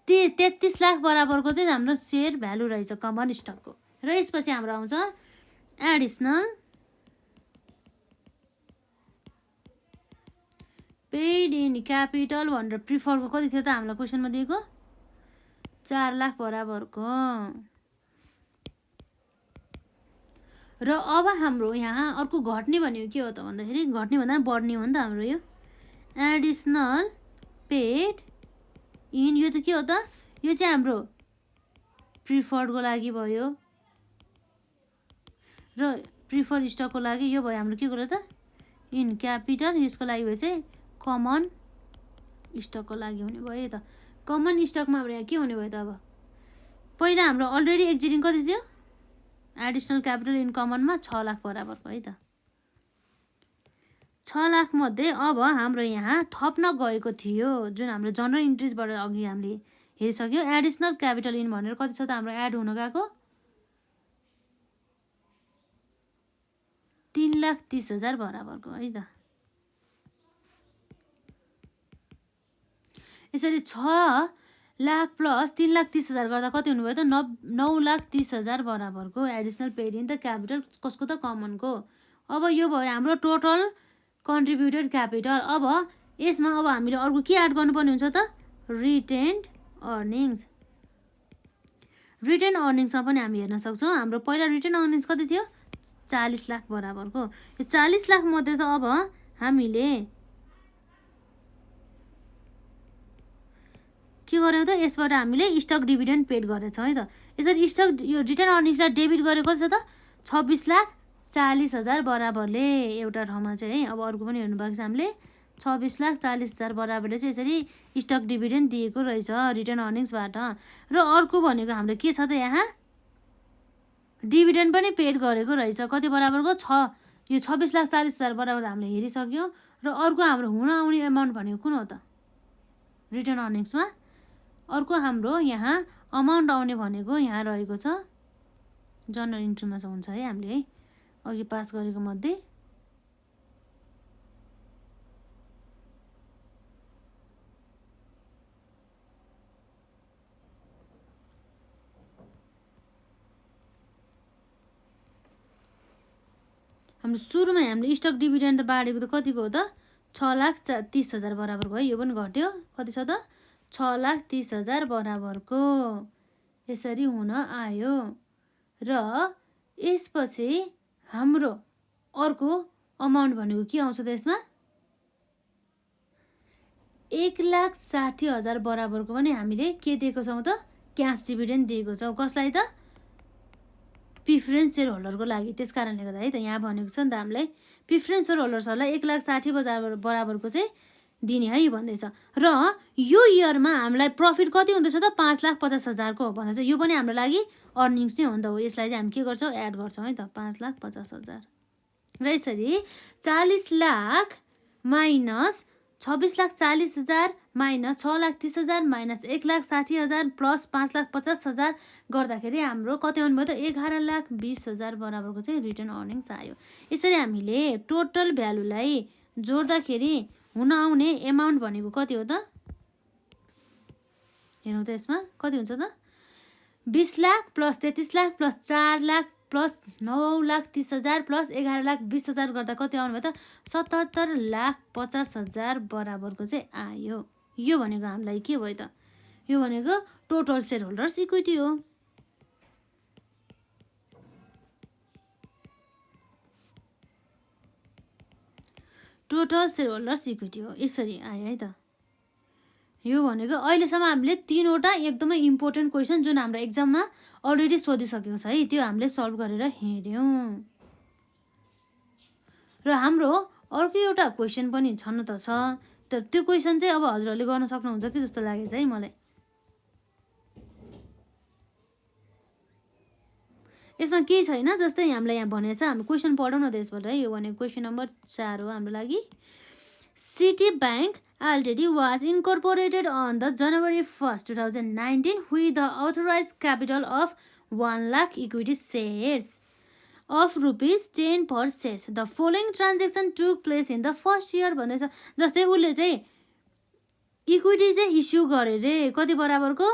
33 लाख बराबरको चाहिँ हाम्रो सेयर भ्यालु रहेछ कमन स्टकको। र यसपछि हाम्रो आउँछ एडिसनल पेड इन क्यापिटल भनेर प्रिफरको कति थियो त हामीलाई क्वेसनमा दिएको, 4 लाख बराबरको। र अब हाम्रो यहाँ अर्को घट्ने भनेको के हो त भन्दाखेरि, घट्ने भन्दा बढ्ने हो नि त हाम्रो यो एडिसनल पेड इन, यो त के हो त, यो चाहिँ हाम्रो प्रिफर्डको लागि भयो र प्रिफर्ड स्टकको लागि यो भयो हाम्रो के कुरा त, इन क्यापिटल, यसको लागि भयो चाहिँ कमन स्टकको लागि हुने भयो त। कमन स्टकमा हाम्रो यहाँ के हुने भयो त, अब पहिला हाम्रो अलरेडी एक्जिटिङ कति थियो, एडिसनल क्यापिटल इन कमनमा 6 लाख बराबरको है त। 6 लाख मध्ये अब हाम्रो यहाँ थप्न गएको थियो जुन हाम्रो जनरल इन्ट्रिजबाट अघि हामीले हेरिसक्यो, एडिसनल क्यापिटल इन भनेर कति छ त हाम्रो एड हुन गएको, 3,30,000 बराबरको है त। यसरी 6 लाख प्लस 3,30,000 गर्दा कति हुनुभयो त, 9,30,000 बराबरको additional paid in the capital, कसको त, कमनको। अब यो भयो हाम्रो टोटल कन्ट्रिब्युटेड क्यापिटल। अब यसमा अब हामीले अर्को के एड गर्नुपर्ने हुन्छ त, रिटेन्ड अर्निङ्स। रिटेन अर्निङ्समा पनि हामी हेर्न सक्छौँ, हाम्रो पहिला रिटेन अर्निङ्स कति थियो, 40 लाख बराबरको। यो 40 लाख मध्ये त अब हामीले के गर्यौँ त यसबाट हामीले स्टक डिभिडेन्ड पेड गरेछौँ है त। यसरी स्टक यो रिटर्न अर्निङ्सलाई डेबिट गरेको छ त 26,40,000 बराबरले एउटा ठाउँमा चाहिँ है। अब अर्को पनि हेर्नु भएको छ हामीले 26,40,000 बराबरले चाहिँ यसरी स्टक डिभिडेन्ड दिएको रहेछ रिटर्न अर्निङ्सबाट। र अर्को भनेको हाम्रो के छ त यहाँ डिभिडेन्ड पनि पेड गरेको रहेछ कति बराबरको यो 26,40,000 बराबर हामीले हेरिसक्यौँ। र अर्को हाम्रो हुन आउने एमाउन्ट भनेको कुन हो त रिटर्न अर्निङ्समा अर्को हाम्रो यहाँ अमाउन्ट आउने भनेको यहाँ रहेको छ जर्नल इन्ट्रीमा चाहिँ हुन्छ है हामीले है अघि पास गरेको मध्ये। हाम्रो सुरुमा हामीले स्टक डिभिडेन्ड त बाँडेको त कतिको हो त 6,30,000 बराबरको है। यो पनि घट्यो कति छ त 6,30,000 बराबरको यसरी हुन आयो। र यसपछि हाम्रो अर्को अमाउन्ट भनेको के आउँछ त यसमा 1,60,000 बराबरको पनि हामीले के दिएको छौँ त क्यास डिभिडेन्ड दिएको छौँ। कसलाई त प्रिफरेन्स सेयर होल्डरको लागि। त्यस कारणले गर्दा है त यहाँ भनेको छ नि त हामीलाई प्रिफरेन्स सेयर होल्डर्सहरूलाई 1,60,000 बराबरको चाहिँ दिने है भन्दैछ। र यो इयरमा हामीलाई प्रफिट कति हुँदैछ त 5,50,000 भन्दैछ। यो पनि हाम्रो लागि अर्निङ्स नै हो नि त हो। यसलाई चाहिँ हामी के गर्छौँ एड गर्छौँ है त 5,50,000 र यसरी 40 lakh minus 26,40,000 minus 6,30,000 minus 1,60,000 plus 5,50,000 गर्दाखेरि हाम्रो कति आउनु भयो त 11,20,000 बराबरको चाहिँ रिटर्न अर्निङ्स आयो। यसरी हामीले टोटल भ्यालुलाई जोड्दाखेरि हुन आउने एमाउन्ट भनेको कति हो त हेर्नु त यसमा कति हुन्छ त 20 lakh plus 33 lakh plus 4 lakh plus 9,30,000 plus 11,20,000 गर्दा कति आउनु भयो त 77,50,000 बराबरको चाहिँ आयो। यो भनेको हामीलाई के भयो त यो भनेको टोटल सेयर होल्डर्स इक्विटी हो। टोटल सेयर होल्डर्स इक्विटी हो यसरी आयो है त। यो भनेको अहिलेसम्म हामीले 3वटा एकदमै इम्पोर्टेन्ट क्वेसन जुन हाम्रो एक्जाममा अलरेडी सोधिसकेको छ है त्यो हामीले सल्भ गरेर हेऱ्यौँ। र हाम्रो अर्को एउटा क्वेसन पनि छन् त छ तर त्यो क्वेसन चाहिँ अब हजुरहरूले गर्न सक्नुहुन्छ कि जस्तो लागेछ है मलाई। यसमा केही छैन जस्तै हामीलाई यहाँ भनेको छ हामी क्वेसन पढौँ न त्यसबाट है। यो भनेको क्वेसन नम्बर 4 हो हाम्रो लागि। Citibank Ltd was incorporated on the January 1st, 2019 with the authorized capital of 1 lakh equity shares of ₹10 per share. The following transaction took place in the first year भन्दैछ। जस्तै उसले चाहिँ इक्विटी चाहिँ issue गरे रे कति बराबरको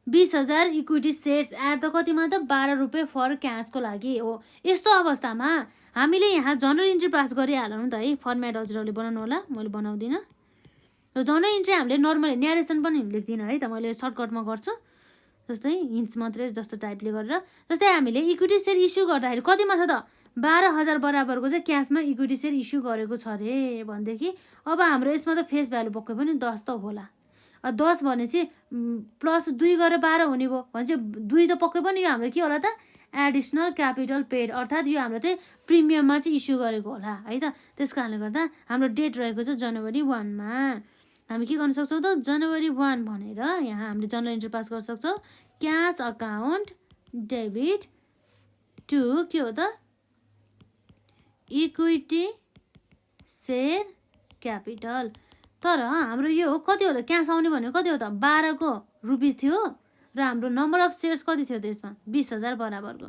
20,000 इक्विटी सेयर्स एट द कतिमा त 12 रुपियाँ फर क्यासको लागि हो। यस्तो अवस्थामा हामीले यहाँ जनरल इन्ट्री पास गरिहालौँ त है। फर्मेट हजुरहरूले बनाउनु होला मैले बनाउँदिनँ। र जनरल इन्ट्री हामीले नर्मली न्यारेसन पनि लेख्दिनँ है त मैले सर्टकटमा गर्छु जस्तै हिन्ट्स मात्रै जस्तो टाइपले गरेर। जस्तै हामीले इक्विटी सेयर इस्यु गर्दाखेरि कतिमा छ त 12,000 बराबरको चाहिँ क्यासमा इक्विटी सेयर इस्यु गरेको छ अरे भनेदेखि अब हाम्रो यसमा त फेस भ्यालु पक्कै पनि 10 त होला। 10 भनेपछि प्लस 2 गरेर 12 हुने भयो भने चाहिँ 2 त पक्कै पनि यो हाम्रो के होला त एडिसनल क्यापिटल पेड अर्थात् यो हाम्रो चाहिँ प्रिमियममा चाहिँ इस्यु गरेको होला है त। त्यस कारणले गर्दा हाम्रो डेट रहेको छ जनवरी 1 मा। हामी के गर्न सक्छौँ त जनवरी 1 भनेर यहाँ हामीले जनरल इन्ट्री पास गर्न सक्छौँ। क्यास अकाउन्ट डेबिट टु के हो त इक्विटी सेयर क्यापिटल। तर हाम्रो यो कति हो त क्यास आउने भनेको कति हो त 12 को रुपिस थियो र हाम्रो नम्बर अफ सेयर्स कति थियो त यसमा 20,000 बराबरको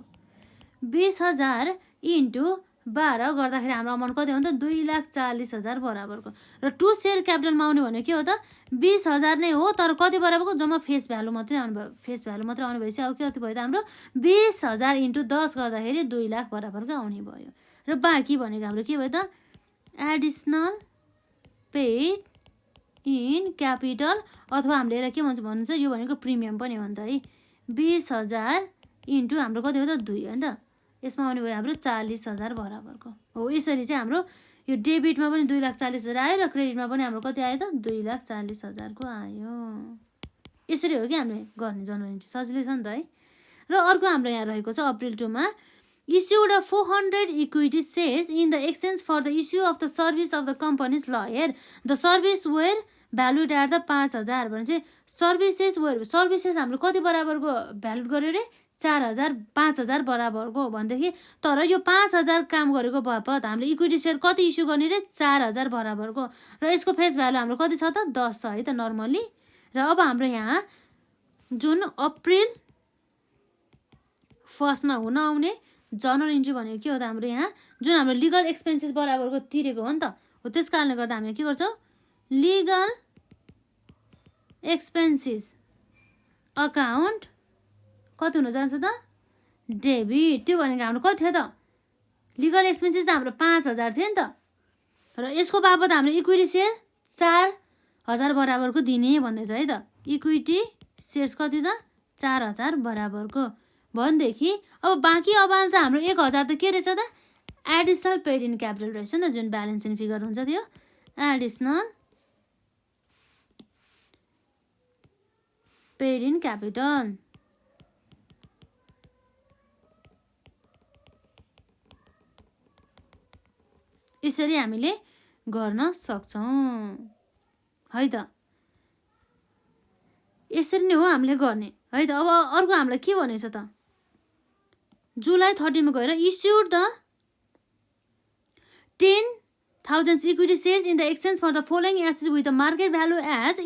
20,000 इन्टु 12 गर्दाखेरि हाम्रो अमाउन्ट कति हो त 2,40,000 बराबरको। र 2 सेयर क्यापिटलमा आउने भनेको के हो त 20,000 नै हो तर कति बराबरको जम्मा फेस भ्यालु मात्रै आउनु भयो। फेस भ्यालु मात्रै आउनु भएपछि अब कति भयो त हाम्रो 20,000 इन्टु 10 गर्दाखेरि 2 लाख बराबरको आउने भयो। र बाँकी भनेको हाम्रो के भयो त एडिसनल पेड इन क्यापिटल अथवा हामीले यसलाई के भन्छ यो भनेको प्रिमियम पनि हो नि त है। 20,000 इन्टु हाम्रो कति हो त 2 हो नि त। यसमा आउने भयो हाम्रो 40,000 बराबरको हो। यसरी चाहिँ हाम्रो यो डेबिटमा पनि 2,40,000 आयो र क्रेडिटमा पनि हाम्रो कति आयो त 2,40,000 को आयो। यसरी हो कि हामीले गर्ने जनरल इन्ट्री, सजिलै छ नि त है। र अर्को हाम्रो यहाँ रहेको छ अप्रिल 2 मा issued a 400 equity shares in the exchange for the issue of the service of the company's lawyer. The service were valued at the 5000 भने चाहिँ सर्भिसेस हाम्रो कति बराबरको भ्यालुड गर्यो रे 4000 5000 बराबरको भनेदेखि तर यो 5000 काम गरेको बापत हामीले इक्विटी सेयर कति इस्यु गर्ने रे 4000 बराबरको र यसको फेस भ्यालु हाम्रो कति छ त 10 छ है त नर्मली। र अब हाम्रो यहाँ जुन अप्रिल 1 मा हुन आउने जनरल इन्ट्री भनेको के हो त हाम्रो यहाँ जुन हाम्रो लिगल एक्सपेन्सेस बराबरको तिरेको हो नि त हो, त्यस कारणले गर्दा हामीले के गर्छौँ लिगल एक्सपेन्सेस अकाउन्ट कति हुन जान्छ त डेबिट। त्यो भनेको हाम्रो कति थियो त लिगल एक्सपेन्सेस त हाम्रो 5000 थियो नि त र यसको बापत हाम्रो इक्विटी सेयर 4000 बराबरको दिने भन्दैछ है त। इक्विटी सेयर्स कति त 4000 बराबरको भनेदेखि अब बाँकी अमाउन्ट त हाम्रो 1000 त के रहेछ त एडिसनल पेड इन क्यापिटल रहेछ नि त जुन ब्यालेन्स इन फिगर हुन्छ त्यो एडिसनल पेड इन क्यापिटल। यसरी हामीले गर्न सक्छौँ है त। यसरी नै हो हामीले गर्ने है त। अब अर्को हामीलाई के भनेछ त जुलाई 30 मा गएर issued the 10,000 equity shares in the exchange for the following assets with the market value as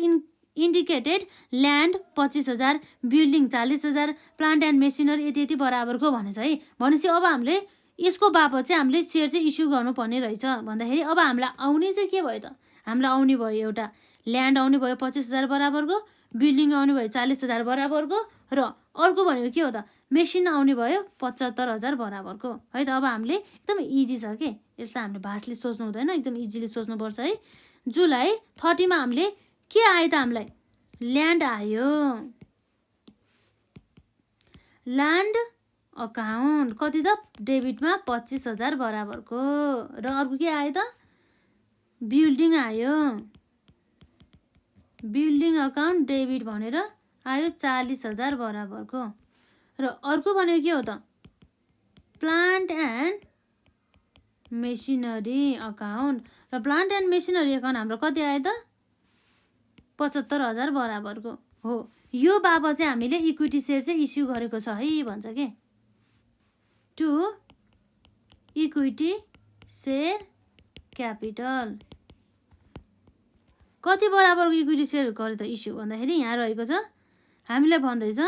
indicated land 25,000 building 40,000 plant and machinery यति बराबरको भनेछ है। भनेपछि अब हामीले यसको बापत चाहिँ हामीले सेयर चाहिँ इस्यु गर्नुपर्ने रहेछ भन्दाखेरि अब हामीलाई आउने चाहिँ के भयो त हामीलाई आउने भयो एउटा ल्यान्ड आउने भयो 25,000 बराबरको, बिल्डिङ आउने भयो 40,000 बराबरको र अर्को भनेको के हो त मेसिन आउने भयो 75,000 बराबरको है त। अब हामीले एकदम इजी छ के, यसलाई हामीले भाषले सोच्नु हुँदैन, एकदम इजीली सोच्नुपर्छ है। जुलाई 30 मा हामीले के आयो त हामीलाई ल्यान्ड आयो, ल्यान्ड अकाउन्ट कति त डेबिटमा 25,000 बराबरको र अर्को के आयो त बिल्डिङ आयो, बिल्डिङ अकाउन्ट डेबिट भनेर आयो 40,000 बराबरको र अर्को भनेको के हो त प्लान्ट एन्ड मेसिनरी अकाउन्ट र प्लान्ट एन्ड मेसिनरी अकाउन्ट हाम्रो कति आयो त 75,000 बराबरको हो। यो बापत चाहिँ हामीले इक्विटी सेयर चाहिँ इस्यु गरेको छ है भन्छ के टु इक्विटी सेयर क्यापिटल। कति बराबरको इक्विटी सेयर गरे त इस्यु भन्दाखेरि यहाँ रहेको छ हामीलाई भन्दैछ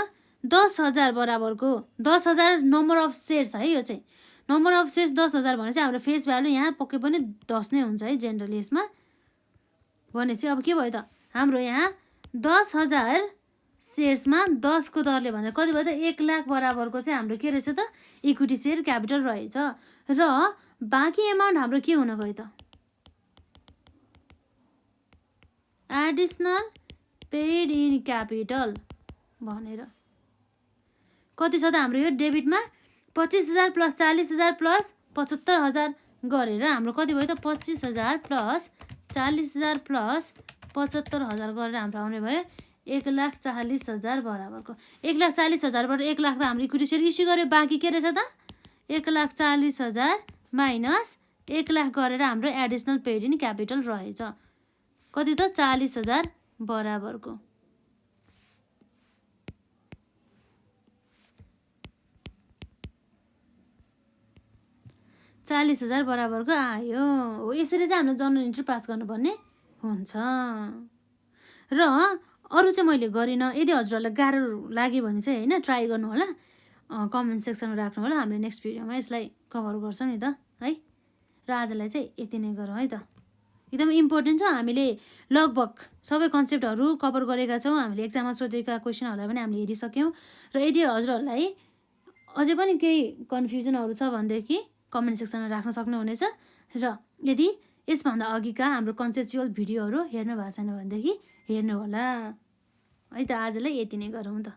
10,000 बराबरको 10,000 नम्बर अफ सेयर्स है। यो चाहिँ नम्बर अफ सेयर्स 10,000 भने चाहिँ हाम्रो फेस भ्यालु यहाँ पक्कै पनि 10 नै हुन्छ है जेनरली यसमा। भनेपछि अब के भयो त हाम्रो यहाँ 10,000 सेयर्समा 10 को दरले भन्दा कति भयो त 1 लाख बराबरको चाहिँ हाम्रो के रहेछ त इक्विटी सेयर क्यापिटल रहेछ र बाँकी एमाउन्ट हाम्रो के हुन गयो त एडिसनल पेड इन क्यापिटल भनेर कति छ त हाम्रो यो डेबिटमा 25,000 प्लस 40,000 प्लस 75,000 गरेर हाम्रो कति भयो त 25,000 प्लस 40,000 प्लस 75,000 गरेर हाम्रो आउने भयो 1,40,000 बराबरको। 1,40,000 बाट 1 लाख त हाम्रो इक्विटी सेयर इस्यु गर्यो, बाँकी के रहेछ त 1,40,000 माइनस 1 लाख गरेर हाम्रो एडिसनल पेड इन क्यापिटल रहेछ कति त 40,000 बराबरको। $40,000 बराबरको आयो हो। यसरी चाहिँ हामीले जनरल इन्ट्री पास गर्नुपर्ने हुन्छ। र अरू चाहिँ मैले गरिनँ, यदि हजुरहरूलाई गाह्रो लाग्यो भने चाहिँ होइन ट्राई गर्नु होला, कमेन्ट सेक्सनमा राख्नु होला, हामीले नेक्स्ट भिडियोमा यसलाई कभर गर्छौँ नि त है। र आजलाई चाहिँ यति नै गरौँ है त। एकदम इम्पोर्टेन्ट छ, हामीले लगभग सबै कन्सेप्टहरू कभर गरेका छौँ। हामीले एक्जाममा सोधेका क्वेसनहरूलाई पनि हामीले हेरिसक्यौँ। र यदि हजुरहरूलाई अझै पनि केही कन्फ्युजनहरू छ भनेदेखि कमेन्ट सेक्सनमा राख्न सक्नुहुनेछ। र यदि यसभन्दा अघिका हाम्रो कन्सेप्चुअल भिडियोहरू हेर्नु भएको छैन भनेदेखि हेर्नु होला है त। आजलाई यति नै गरौँ त।